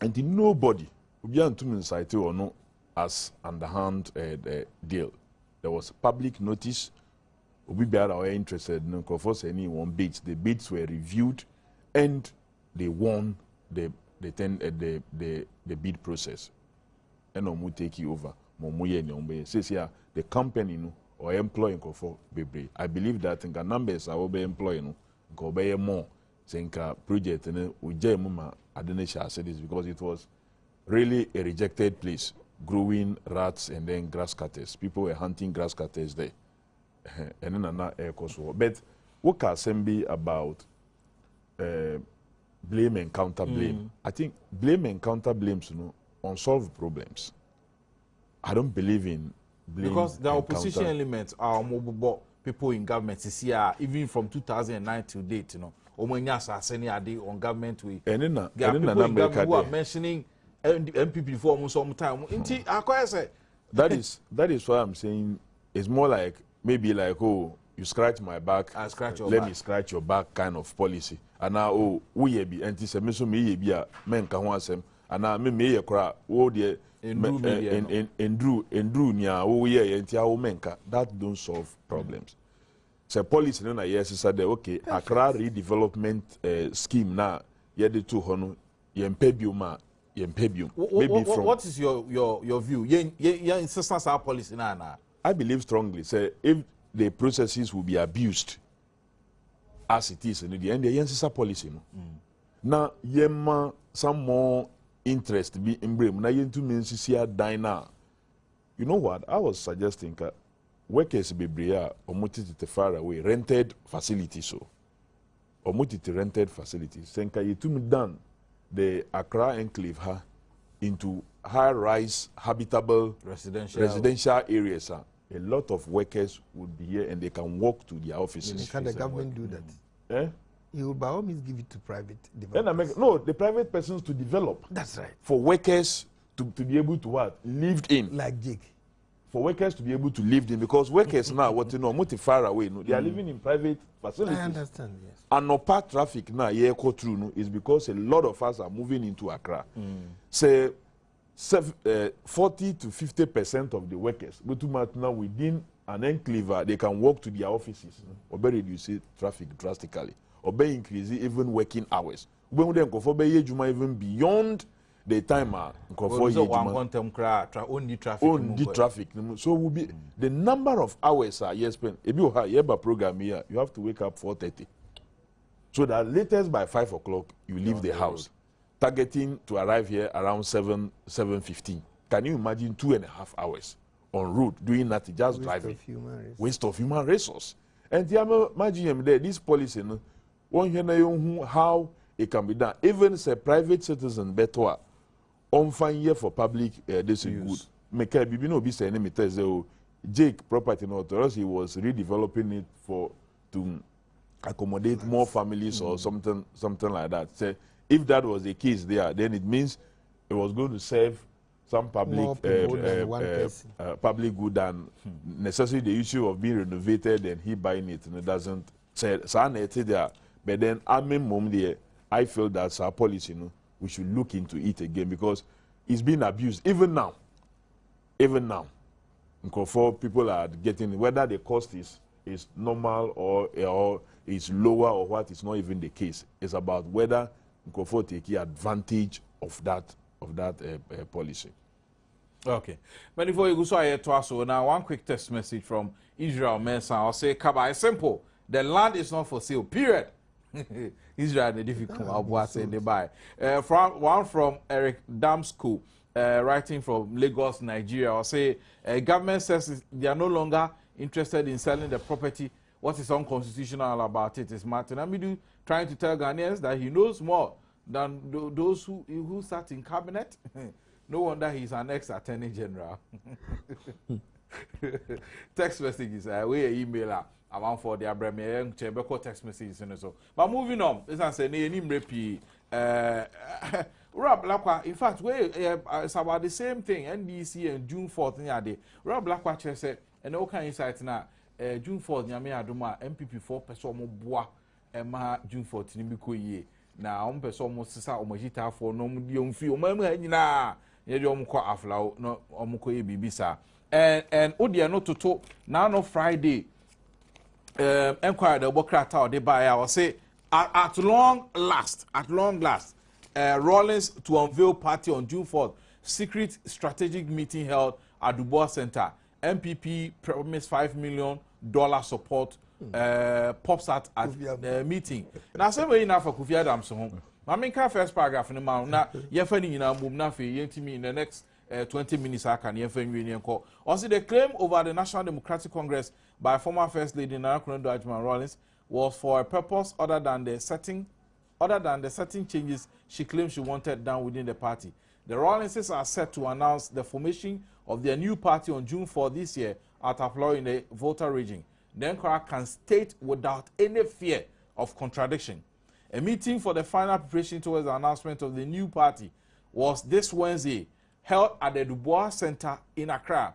And nobody obian to incite or no as underhand deal. There was public notice. Obi biara were interested no conforce any one bids. The bids were reviewed and they won the bid process. And no mu take you over. Momuye nyombe. Says here the company no or employing for bebe. I believe that in numbers are be employing go be more. Senka project no uje muma adenesha said this because it was really a rejected place, growing rats and then grass cutters. People were hunting grass cutters there. And then another air course. But what can assembly about blame and counter blame? I think blame and counter blames, unsolved problems. I don't believe in blame because the opposition counter. elements are mobile people in government. This year, even from 2009 to date, on government way. And then there are people in government who are mentioning MPP for almost some time. That is why I'm saying it's more like maybe like you scratch my back, I scratch your let back. me scratch your back kind of policy. And now we be anti-Semitic, so me be a men can want them. And now me cry the Drew nya we anti our menka that don't solve problems. So policy no na yes said okay Accra redevelopment scheme na ye de to hono ye mpebium maybe from what is your view? Your insistence our policy na. I believe strongly say if the processes will be abused as it is in the end the yes policy no. Now yema some more interest be in Brim. Now you to mean CCR diner. You know what? I was suggesting workers be bria or mutiti far away, rented facilities so. Or mutiti rented facilities. Senka you to me done the Accra enclave into high-rise habitable residential areas. A lot of workers would be here and they can walk to their offices. Can the government do that? Eh? You will by all means give it to private developers. No, the private persons to develop. That's right. For workers to be able to what? Lived in. Like Jake. For workers to be able to live in. Because workers now, what you know, much far away, they are living in private facilities. I understand, yes. And no part traffic now, yeah, go through, no, is because a lot of us are moving into Accra. Say, 40 to 50% of the workers, but now within an enclave, they can walk to their offices. Or better reduce traffic drastically. Or by increase even working hours. When they go for even beyond the time Well, so one quantum crash, only traffic. only traffic. So will be the number of hours you spend. If you have a program here, you have to wake up 4:30. So that latest by 5 o'clock, you leave the house, targeting to arrive here around 7:15. Can you imagine 2.5 hours on road doing nothing, just driving? Waste of human resource. And imagine this policy, one here how it can be done. Even as a private citizen, better on fine year for public this is good. Make a no be saying me Jake property not or else he was redeveloping it to accommodate more families or something like that. So if that was the case there, then it means it was going to serve some public public good and necessarily the issue of being renovated and he buying it and it doesn't say there. But then I mean I feel that's our policy, we should look into it again because it's being abused even now. For people are getting whether the cost is normal or is lower or what is not even the case. It's about whether for taking advantage of that policy. Okay. But before you go so I to us now one quick text message from Israel Mensah. I'll say Kaba, it's simple. The land is not for sale. Period. Israel the difficult I'll say they buy. From Eric Damsko, writing from Lagos, Nigeria. I'll say government says they are no longer interested in selling the property. What is unconstitutional about it is Martin Amidu trying to tell Ghanaians that he knows more than those who sat in cabinet. No wonder he's an ex-attorney general. Text messages, we email around for the Abraham Chebeko text messages and so. But moving on, this is an name repeat. Rob Lakwa, in fact, it's about the same thing. NDC and June 4th, Rob Lakwa said, and all kind of insights now. June 4th, Yami Adoma, MPP 4 person mo boa, Emma June 4th, Nimiko ye. Na person mo sisa omajita for no mfi omama yedi omko afla no omko ye bibisa. And odia no toto now no Friday. Enquire the Bokrata or the buyer will say at long last, Rawlings to unveil party on June 4th. Secret strategic meeting held at Dubois Center. MPP promised $5 million support. Pops at the meeting. Now, some way enough for Kofi Adams home. I mean, first paragraph in the mount. Now, you're finding in a move nothing in the next 20 minutes. I can hear union call. Also, the claim over the National Democratic Congress by former First Lady Nana Akufo-Addo Rawlings was for a purpose other than the certain changes she claimed she wanted done within the party. The Rawlingses are set to announce the formation of their new party on June 4 this year at Aplau in the Volta region. The Nkora can state without any fear of contradiction. A meeting for the final preparation towards the announcement of the new party was this Wednesday, held at the Dubois Center in Accra.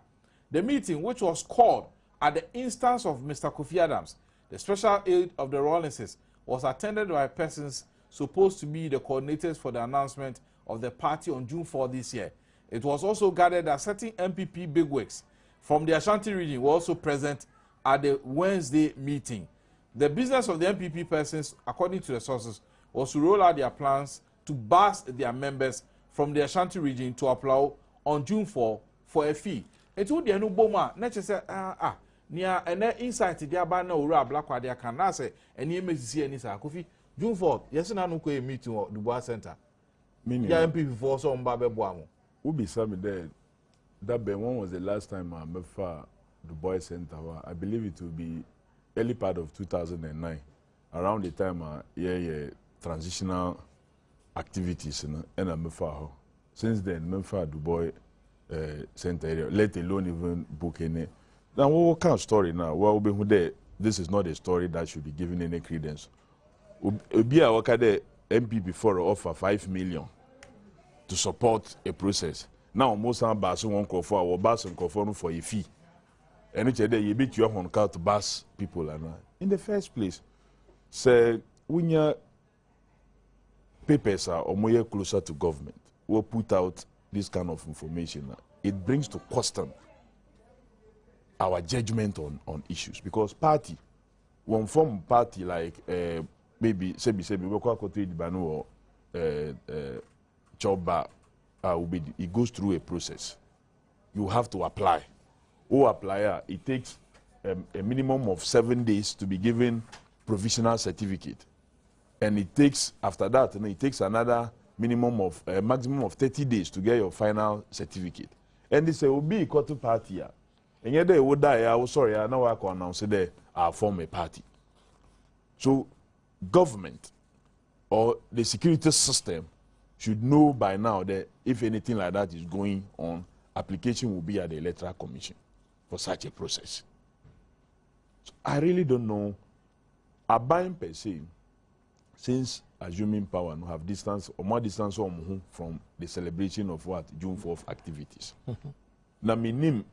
The meeting, which was called at the instance of Mr. Kofi Adams, the special aide of the Rawlingses, was attended by persons supposed to be the coordinators for the announcement of the party on June 4 this year. It was also gathered that certain MPP bigwigs from the Ashanti region were also present at the Wednesday meeting. The business of the MPP persons, according to the sources, was to roll out their plans to bus their members from the Ashanti region to Aplau on June 4 for a fee. It would be a new boma, not just near an insight the Abana or Blackwa, they can say, and you may see any Kofi. June 4, yes, and I know a meeting at Dubois Center. Yeah, MPP for some Badwam. Who be some there? That one was the last time I met Dubois Center. I believe it will be early part of 2009, around the time transitional activities and I'm since then Memphis Dubois Center area, let alone even book any. Now what kind of story now? Well, this is not a story that should be given any credence. Obi a wakade MP before offer 5 million to support a process. Now most of us won't call for our bus and call for a fee. And each day you beat your own car to bus people and in the first place, say when your papers are or more closer to government, will put out this kind of information. It brings to question our judgment on issues because party, one form party like maybe we go to Banu or Choba it goes through a process. You have to apply. It takes a minimum of 7 days to be given provisional certificate. And it takes, after that, it takes another maximum of 30 days to get your final certificate. And this will be equal to party. And yet they would die, I was sorry, I know I can announce it, I form a party. So, government or the security system should know by now that if anything like that is going on, application will be at the Electoral Commission for such a process. So I really don't know. Aban per se, since assuming power, no have distance or more distance from the celebration of what June 4th activities. Na minim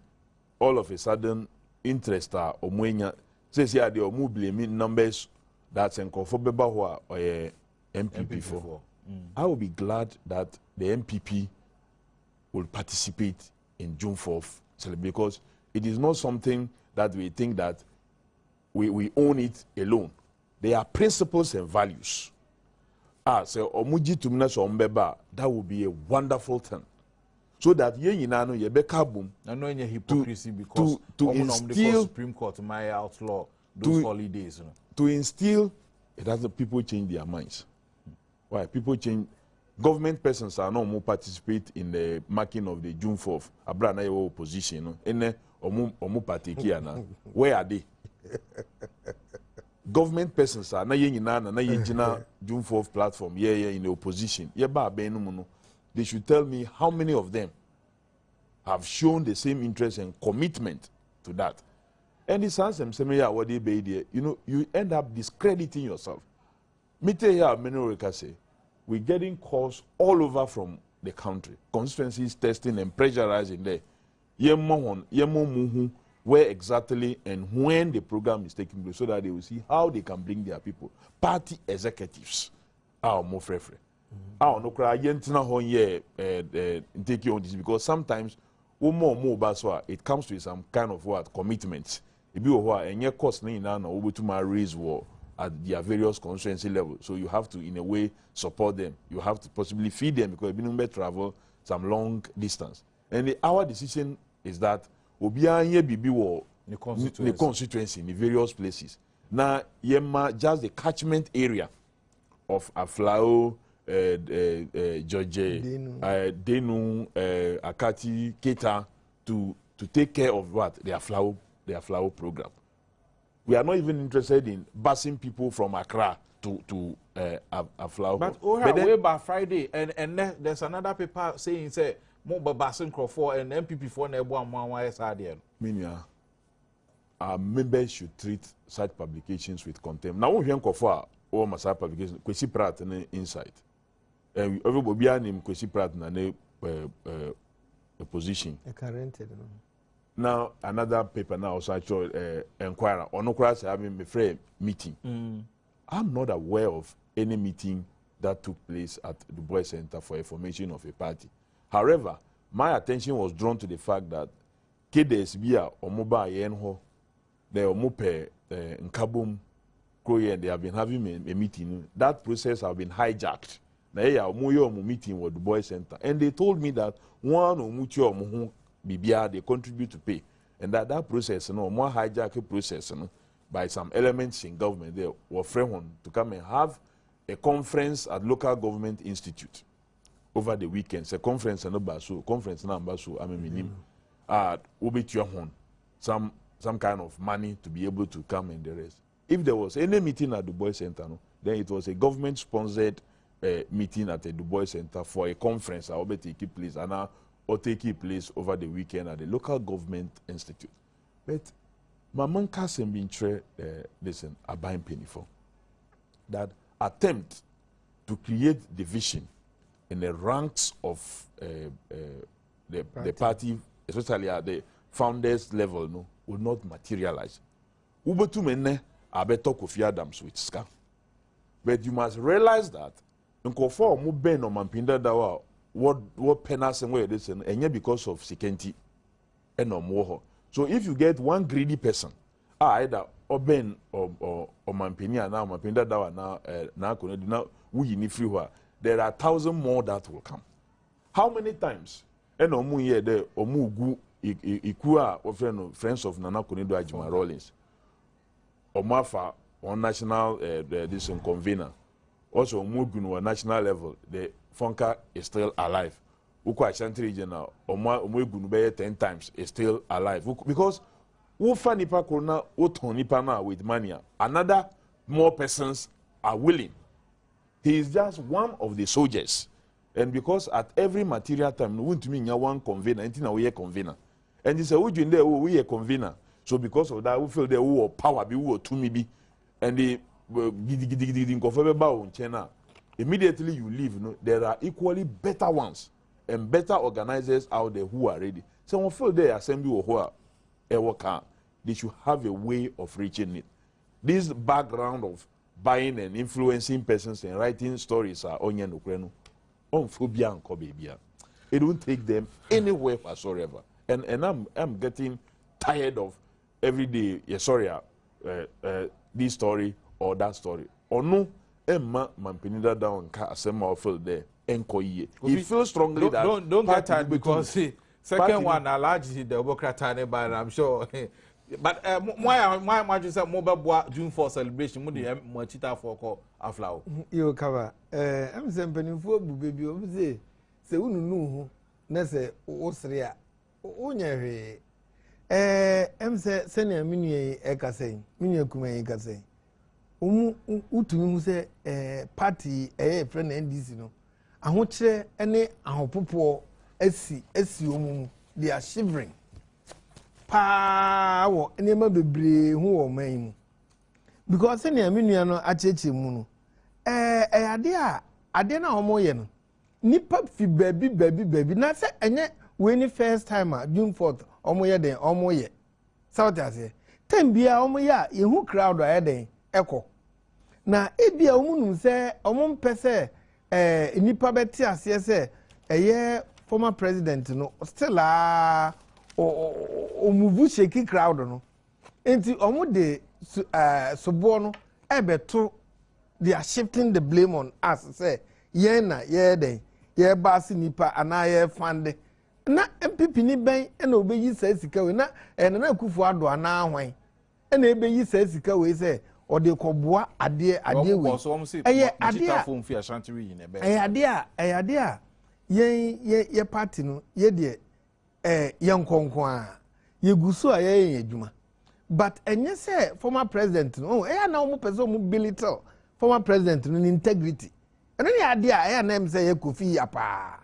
all of a sudden interest or mwenya says here the omu blaming numbers that's in Kofobeba or MPP for. I will be glad that the MPP will participate in June 4th celebration, because it is not something that we think that we own it alone. There are principles and values. So omuji tumina so ombeba, that would be a wonderful thing. So that ye inano ye beka boom. I know any hypocrisy because to instill Supreme Court my outlaw those holidays. You know. To instill, it doesn't people change their minds. Why people change? Government persons are not more participate in the marking of the June 4th. Abra na your opposition, no. Omu partake na. Where are they? Government persons are na yengina June 4th platform. Yeah, in the opposition. They should tell me how many of them have shown the same interest and commitment to that. And this answer, you end up discrediting yourself. Me tell you, many say, we're getting calls all over from the country, constituencies testing and pressurizing there. Where exactly and when the program is taking place, so that they will see how they can bring their people. Party executives are more free. No cry take you on this, because sometimes it comes to some kind of what commitments. If you are and your cost now to raise war at their various constituency levels, so you have to in a way support them. You have to possibly feed them, because you travel some long distance. And our decision is that the constituency in the various places. Now just the catchment area of Aflao, George, Denu, Akati, Keta to take care of what their flower program. We are not even interested in busing people from Accra to Aflao. But way by Friday, and there's another paper saying say more busing Crawford and MPP for Nebuam. Meaning, our members should treat such publications with contempt. Now we have for all my publications. Kwesi Pratt inside. Everybody name Kwesi Pratt na a position. Now another paper now also inquirer. Onokra say having a free meeting. I'm not aware of any meeting that took place at the Boys Center for a formation of a party. However, my attention was drawn to the fact that KDSB or mobile yenho, they are mope nkabum kroye, they have been having a meeting. That process have been hijacked. Now meeting with the Boys Center, and they told me that one or mutual bibia they contribute to pay, and that process, more hijack process, by some elements in government, they were framed to come and have a conference at local government institute over the weekends. A conference and conference number so I mean some kind of money to be able to come and the rest. If there was any meeting at the Boys Center, then it was a government sponsored meeting at the Du Bois Center for a conference that will take place and or take place over the weekend at the local government institute. But my man hasn't been listen, a buying penny for that attempt to create division in the ranks of the party, especially at the founders level, will not materialize. Ubetu mene abeto Kofi Adams with ska. But you must realize that nkofo mu ben no mampinda dawa what penas and where this and because of security and no more. So if you get one greedy person, either oben or mampinia now mampinda dawa now we ni free, there are 1,000 more that will come. How many times? And omu here there omu gu ikua of friends of Nana Kunido Ajima Rawlings. Omafa on national this convener. Also omu gu on national level. The Fonka is still alive. Uko Ashanti regional omu gu be 10 times is still alive because ufa nipa corona uton nipa na with mania. Another more persons are willing. He is just one of the soldiers. And because at every material time, we want to mean one convener, until we are convener. And he said, we are convener. So because of that, we feel that we are power, we are to me. And the immediately you leave, you know, there are equally better ones and better organizers out there who are ready. So we feel they assembly or who are they should have a way of reaching it. This background of buying and influencing persons and writing stories are onion ukreno. On phobia and cobebia. It won't take them anywhere whatsoever. And I'm getting tired of every day, this story or that story. Or no, Emma Mampinida down asema or feel there. He feels strongly that don't get tired because second one largely the Democrat but I'm sure. But why you say mobile June 4 celebration? Mudi machita for call aflau. You cover. I'm saying for baby. Say unu na say osria. Onyere. I'm say senior minu ekase. Minu kuma ekase. Utumi mu say party friend NDC no. Ahokyere ene ahopopo esi omumu. They are shivering. Power enema bebre hu o man mu because na aminu no acheche mu no ade na homo ye no nipa fi baby na se enye we ni first time June 4th omo ye den omo ye south ase tem bia omo ya ye hu crowd a ye den eko na ebia omu num se omo mpese nipa beti ase se eye former president no still omuvu shaky crowd no enti omo de sobo no ebeto they are shifting the blame on us say ye na ye den ye baasi nipa ana ye fande na MPP ni ben na obeyi sa sika we na na Akufo Addo ana ahwan na ebeyi sa sika we say ode koboa ade we eye ade a ye party no ye de yankonkon a yeguso a ye adwuma but enye say former president no na omo person mo belittle former president no integrity ene ne ade a na em say ye Kofi apa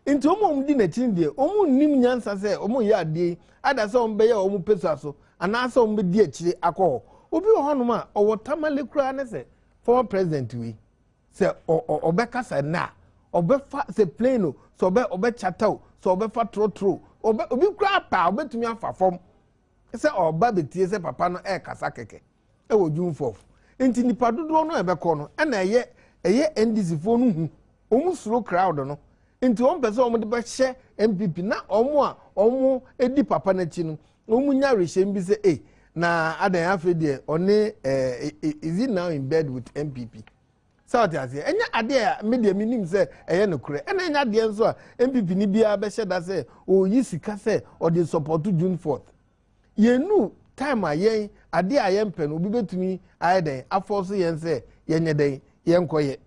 nti omo di na chin de omo nim nyansa say omo ye ade ada say omo be ye omo pesa so ana say omo di akire akọ obi ho no ma owo tamale kura ne say former president we say obekasa na obefa say plane so obe chatao so obefa trotro obi kura pa obetumi afa fom se oba betie se papa no kasa keke wo June 4th enti nipa dodo no ebekọ no na eye NDC fo no hu omu slow crowd no enti on pese omu de be hye MPP na omu edi papa na chi no omu nya rehye mbi se na adan afa de one is he now in bed with MPP South Asia enya ade a media minim se eye no kure enya ade enso a MPP ni bia be hye da se o yi sika se o de support June 4th yenu time a yen ade a yen pe no obi betumi ayeden aforce yen se yenye den yen koye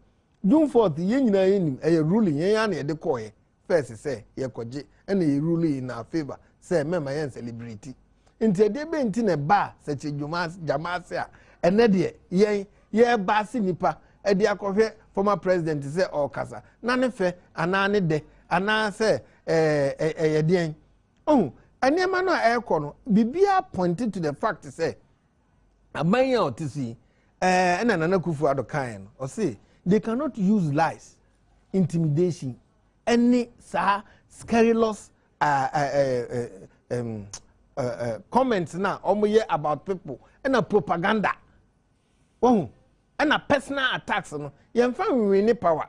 June 4th yen nyina yenim eye ruling yen ya na ye de koye first se ye koje ena ye ruling na favor se mema yen celebrity nti ade be nti ne ba se chejuma jamase a ene de yen ye ba si nipa edi akọhwe former president say okasa na ne fe ana ne de ana say yedien anema no ekọ no bibia pointed to the fact say abanya otisi na Nana Akufo Addo kan no o say they cannot use lies, intimidation, any scurrilous comments na omoye about people and propaganda and a personal attacks no yemfa we power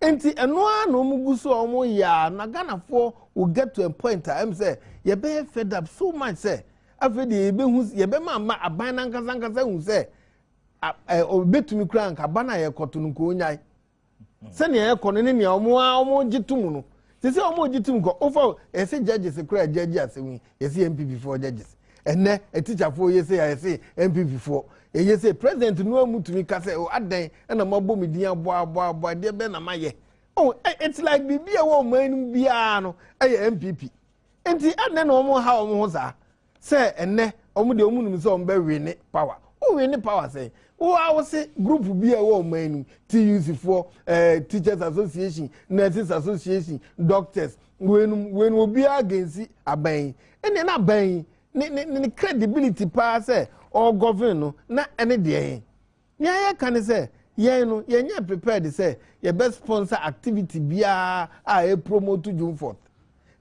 enti eno a no muguso omo ya na Ghana for will get to a point am say ye be fed up so much say afedi ye be hu ye be ma aban na nkasa hu say obetumi kura nka bana ye koto nko onyai se ne ye kono ne omo gitumu no They say omo jitum ko over e say judges e kura judges asemi e say MP before judges. Ene a teacher for you say I say MP before. E you say president no amutumi ka say o adan e na mabo me din abo de be na maye. Oh, it's like bibi a wo man bia no e MPP. Enti ane na omo ha omo ho sa. Say ene omo de omo num say omo be win power. O win power say o I say group bi a wo man TUC for teachers association, nurses association, doctors when obi against aban. Ene na aban ni credibility pa say or govern no na ene de. Nya ya kan say ye no ye nya prepared say ye best sponsor activity bia a promote June 4th.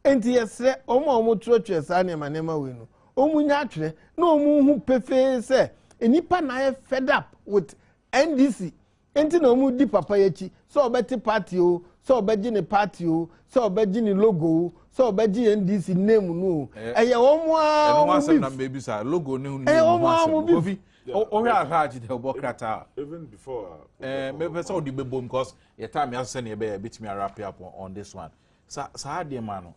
Enti yesre omo trotwe sa na manema we no. Omu nya atwere na omu hu pefe say enipa na ye fed up with NDC. Enti na omu di papa yechi so obeti party o, so obeji ni party o, so obeji ni logo o, so obeji NDC name no. Eye omu a no one say na maybe say logo ni name o we ahaji de obokrata even before maybe so the bebom because your time you say na be bit me wrap up on this one. Sa de man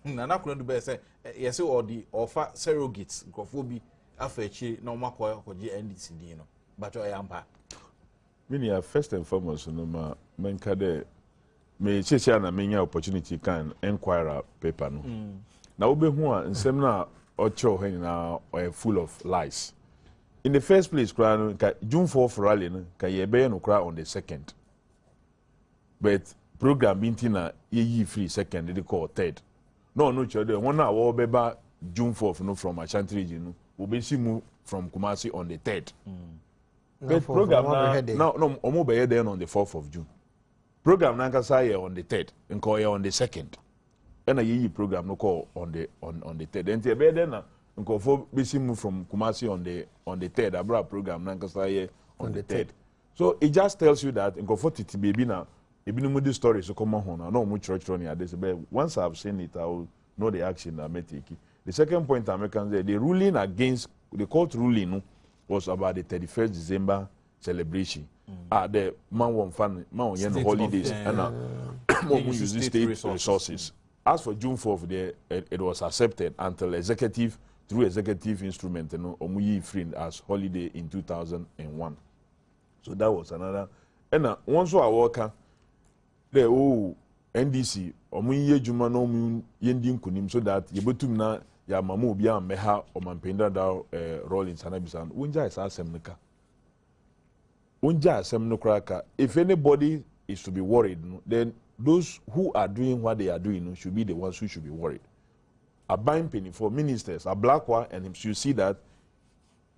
no na kunu be say you say all the offer surrogates grofo bi afechi na omakọ koji NDC din no but o yampa meaning first and foremost no ma menka de me cheche na menya opportunity can inquire paper no na obehu a nsem na ocho hen na full of lies. In the first place no June 4th rally no ka ye be no kra on the 2nd, but program binti na ye free 2nd they call 3rd no chode one na wo beba June 4th no from Ashanti region no we be see move from Kumasi on the 3rd. But program now omo be there on the 4th of June. Program na kasa here on the 3rd and call here on the 2nd. And a ye program no call on the 3rd. And be there na nko for be see move from Kumasi on the 3rd. Abra program na kasa here on the 3rd. So it just tells you that nko for titi baby na ebi no mudi story so come on na no mu church on here this but once I've seen it I will know the action I may take. The second point I can say the ruling against the court ruling was about the 31st December celebration. The man won fun man on holidays and use the state resources. As for June 4th, it was accepted until through executive instrument, omuyi free as holiday in 2001. So that was another. And once I work, the NDC omuyi juma no mu yendi nkunim so that yebetum na ya mamu bia meha o mampenda da Rollins anabisan. Unja is asemnika. Unja asem no kraka. If anybody is to be worried, then those who are doing what they are doing should be the ones who should be worried. A buying penny for ministers, a black one, and you see that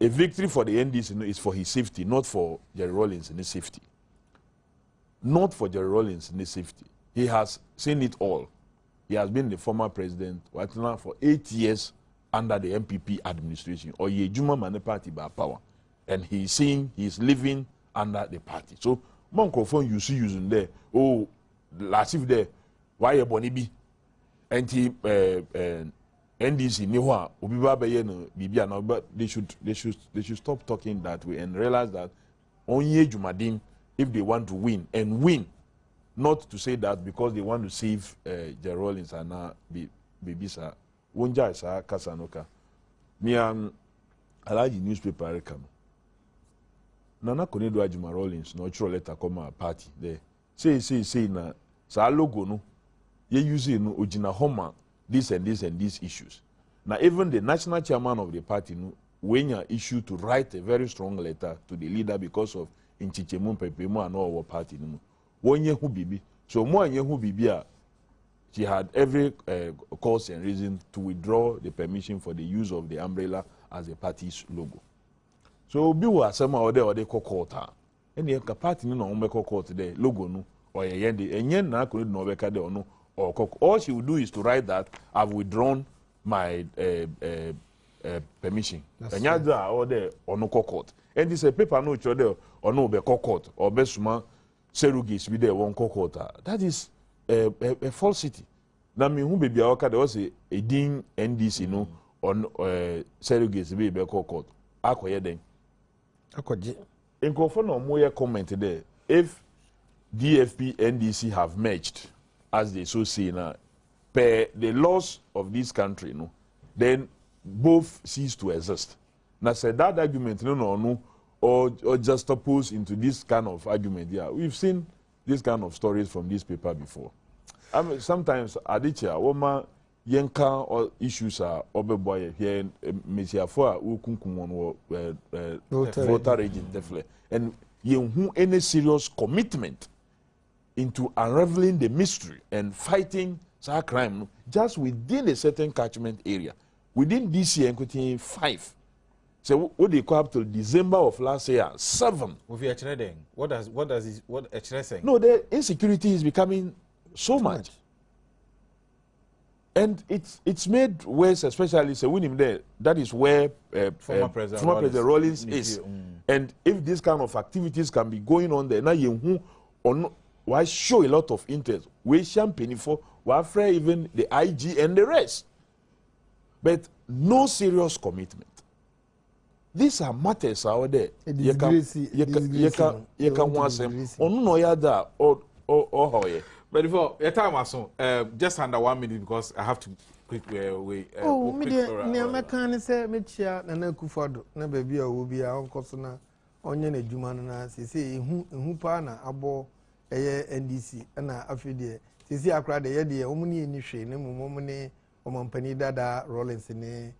a victory for the NDC is for his safety, not for Jerry Rawlings and his safety. Not for Jerry Rawlings and his safety. He has seen it all. He has been the former president for 8 years under the MPP administration, or Yejuma Mane Party by power. And he's living under the party. So, microphone you see using there, last if there, why a bonibi? Anti NDC niwa obiba beye no bibia no, but they should stop talking that way and realize that onye Jumadin if they want to win and win, not to say that because they want to save Jerry Rawlings and now bibisa wonja isa kasanoka ni alaji newspaper rekam nana konedo ajuma Rawlings no chiro letter come party there say na sa logo no ye use no ojina homa this and these issues. Now even the national chairman of the party no when you issue to write a very strong letter to the leader because of inchichemu pepemu and our party no one ye hu bibi so mo anye hu bibi she had every cause and reason to withdraw the permission for the use of the umbrella as a party's logo. So bi wa asema ode kokota ene ka party no no mekokota there logo no or yende enye na akoni no beka de ono or all she would do is to write that I've withdrawn my permission. Enyaza or there or no court. And this a paper no chode or no be court or besuma surrogates be there one court. That is a falsity. Na me hu baby awaka there was a din NDC no on surrogates be court. Akoye den. Akoje. Enkofo no mo ye comment there if DFP NDC have merged as they so say now, per the laws of this country, no, then both cease to exist. Now, said that argument, no, or just oppose into this kind of argument. Yeah, we've seen this kind of stories from this paper before. I mean, sometimes, Adichia, Woma, Yenka, or issues are overboy here, Messiafua, Ukunkumon, voter agent, definitely. And you any serious commitment into unraveling the mystery and fighting such crime just within a certain catchment area. Within this year, 5. So what they call up till December of last year, 7. With your trading, what saying? No, the insecurity is becoming so much. And it's made worse, especially so when him there. That is where former President Rawlings is. And if this kind of activities can be going on there, now you why show a lot of interest? We champagne for why even the IG and the rest, but no serious commitment. These are matters out there. You can want them. No yada or how. But before your time was just under 1 minute because I have to quick way. Oh, me the can say me chia na na Kufuor na baby a wo bia onko so na onye na adwuma no na sisi hu pa na abo eye NDC na afide sisi akra de ye de omuni ni hwe ne mumom ne omampani dada Rawlings ne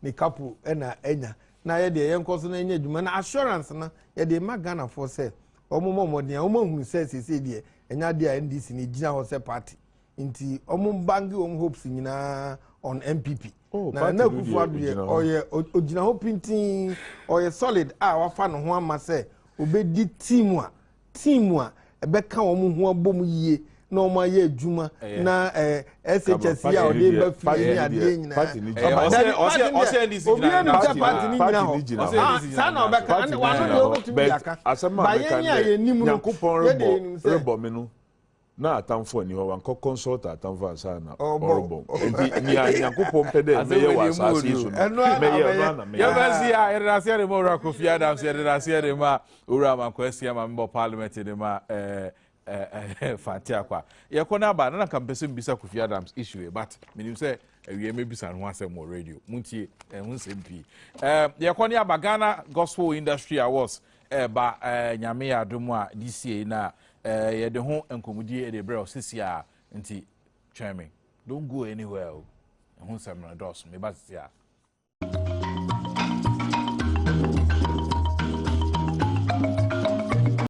ni kapu na enya na ye de ye nko so na enya adwuma na assurance na ye de magana for say omomomodin omahunu say sisi de enya de NDC ni gina ho say party nti bangi hopes nyina on MPP na Kufuor de oye ogina ho pintin oye solid wafa no ho ama say obedi team a ebeka ho abom yie na omo aye adwuma na SHS ya ode ba fi ni ade nyina ose NDC nyina sana obeka and wano de obetumi aka asema meka Nyankopon rebo me no na atamfo ni ho wan consult atamfo asana orobo enti ni Nyankopon pede me ye wasase so me ye na me ya basi ya erase re mo ra Kofi Adams erase re ma ura ma kwesi ma member parliament de ma Fatiakwa ye kona ba na kan person bisa Kofi Adams issue but menim say awie mebisa no asem mo radio muntie hunsem pi ye kona ba Ghana Gospel Industry Awards ba nyame Adom a this year na ye de ho enkomudi e de bre osisia nti tweme don't go anywhere hunsem na dos me ba sia